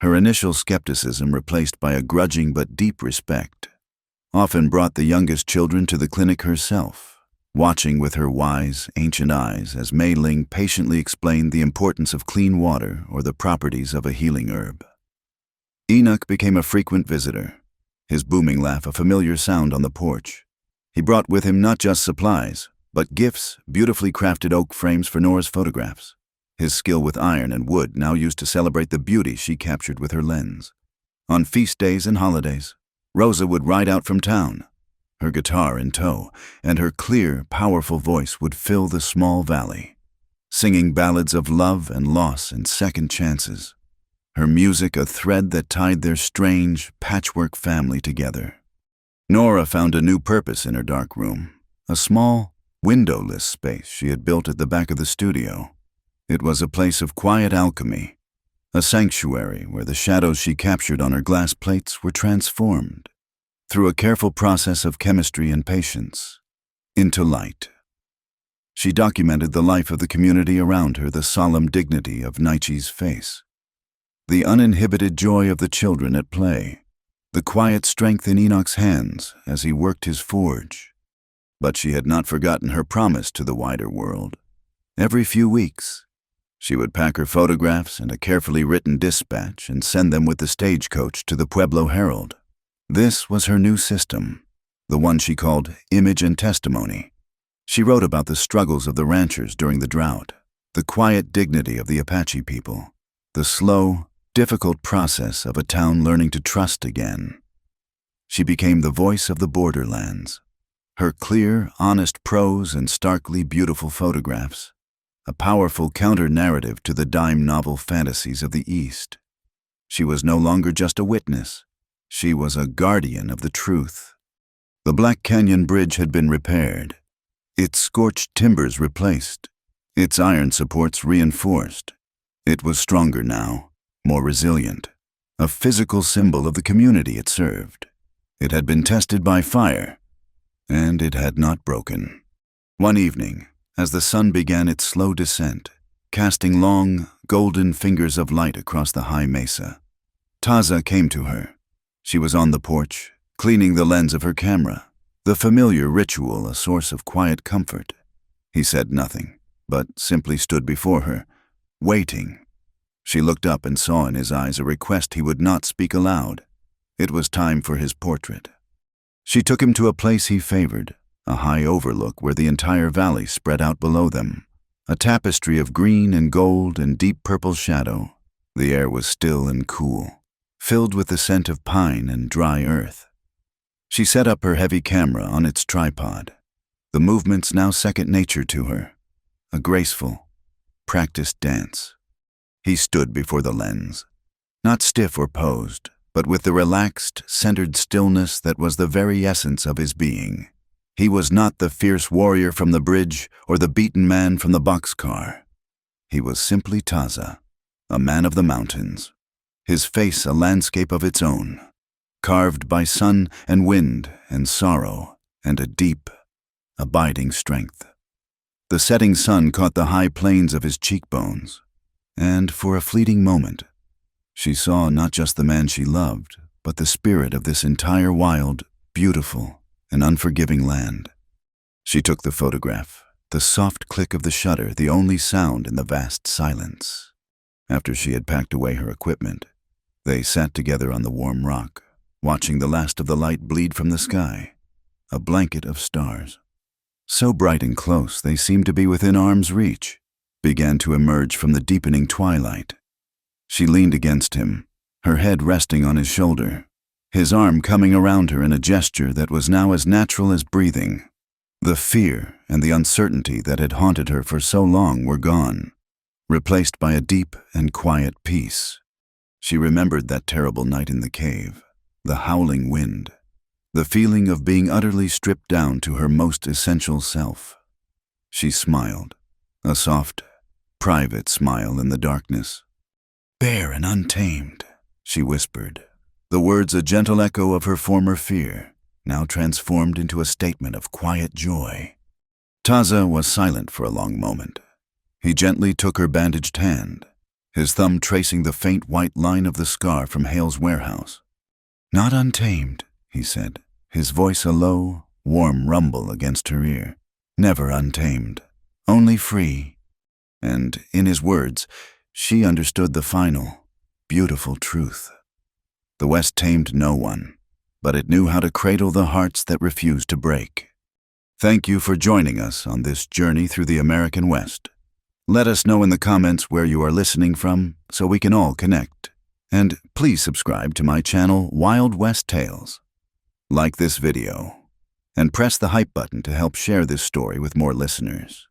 her initial skepticism replaced by a grudging but deep respect, often brought the youngest children to the clinic herself, watching with her wise, ancient eyes as Mei Ling patiently explained the importance of clean water or the properties of a healing herb. Enoch became a frequent visitor, his booming laugh a familiar sound on the porch. He brought with him not just supplies, but gifts, beautifully crafted oak frames for Nora's photographs, his skill with iron and wood now used to celebrate the beauty she captured with her lens. On feast days and holidays, Rosa would ride out from town, her guitar in tow, and her clear, powerful voice would fill the small valley, singing ballads of love and loss and second chances, her music a thread that tied their strange, patchwork family together. Nora found a new purpose in her dark room, a small, windowless space she had built at the back of the studio. It was a place of quiet alchemy, a sanctuary where the shadows she captured on her glass plates were transformed, through a careful process of chemistry and patience, into light. She documented the life of the community around her, the solemn dignity of Naichi's face, the uninhibited joy of the children at play, the quiet strength in Enoch's hands as he worked his forge. But she had not forgotten her promise to the wider world. Every few weeks, she would pack her photographs and a carefully written dispatch and send them with the stagecoach to the Pueblo Herald. This was her new system, the one she called Image and Testimony. She wrote about the struggles of the ranchers during the drought, the quiet dignity of the Apache people, the slow, difficult process of a town learning to trust again. She became the voice of the borderlands. Her clear, honest prose and starkly beautiful photographs, a powerful counter-narrative to the dime novel fantasies of the East. She was no longer just a witness. She was a guardian of the truth. The Black Canyon Bridge had been repaired, its scorched timbers replaced, its iron supports reinforced. It was stronger now, more resilient, a physical symbol of the community it served. It had been tested by fire, and it had not broken. One evening, as the sun began its slow descent, casting long, golden fingers of light across the high mesa, Taza came to her. She was on the porch, cleaning the lens of her camera, the familiar ritual a source of quiet comfort. He said nothing, but simply stood before her, waiting. She looked up and saw in his eyes a request he would not speak aloud. It was time for his portrait. She took him to a place he favored, a high overlook where the entire valley spread out below them, a tapestry of green and gold and deep purple shadow. The air was still and cool, filled with the scent of pine and dry earth. She set up her heavy camera on its tripod, the movements now second nature to her, a graceful, practiced dance. He stood before the lens, not stiff or posed, but with the relaxed, centered stillness that was the very essence of his being. He was not the fierce warrior from the bridge or the beaten man from the boxcar. He was simply Taza, a man of the mountains, his face a landscape of its own, carved by sun and wind and sorrow and a deep, abiding strength. The setting sun caught the high planes of his cheekbones, and for a fleeting moment, she saw not just the man she loved, but the spirit of this entire wild, beautiful, and unforgiving land. She took the photograph, the soft click of the shutter the only sound in the vast silence. After she had packed away her equipment, they sat together on the warm rock, watching the last of the light bleed from the sky, a blanket of stars. So bright and close they seemed to be within arm's reach, began to emerge from the deepening twilight. She leaned against him, her head resting on his shoulder, his arm coming around her in a gesture that was now as natural as breathing. The fear and the uncertainty that had haunted her for so long were gone, replaced by a deep and quiet peace. She remembered that terrible night in the cave, the howling wind, the feeling of being utterly stripped down to her most essential self. She smiled, a soft, private smile in the darkness. "Bare and untamed," she whispered, the words a gentle echo of her former fear, now transformed into a statement of quiet joy. Taza was silent for a long moment. He gently took her bandaged hand, his thumb tracing the faint white line of the scar from Hale's warehouse. "Not untamed," he said, his voice a low, warm rumble against her ear. "Never untamed, only free." And in his words, she understood the final, beautiful truth. The West tamed no one, but it knew how to cradle the hearts that refused to break. Thank you for joining us on this journey through the American West. Let us know in the comments where you are listening from so we can all connect. And please subscribe to my channel, Wild West Tales. Like this video, and press the hype button to help share this story with more listeners.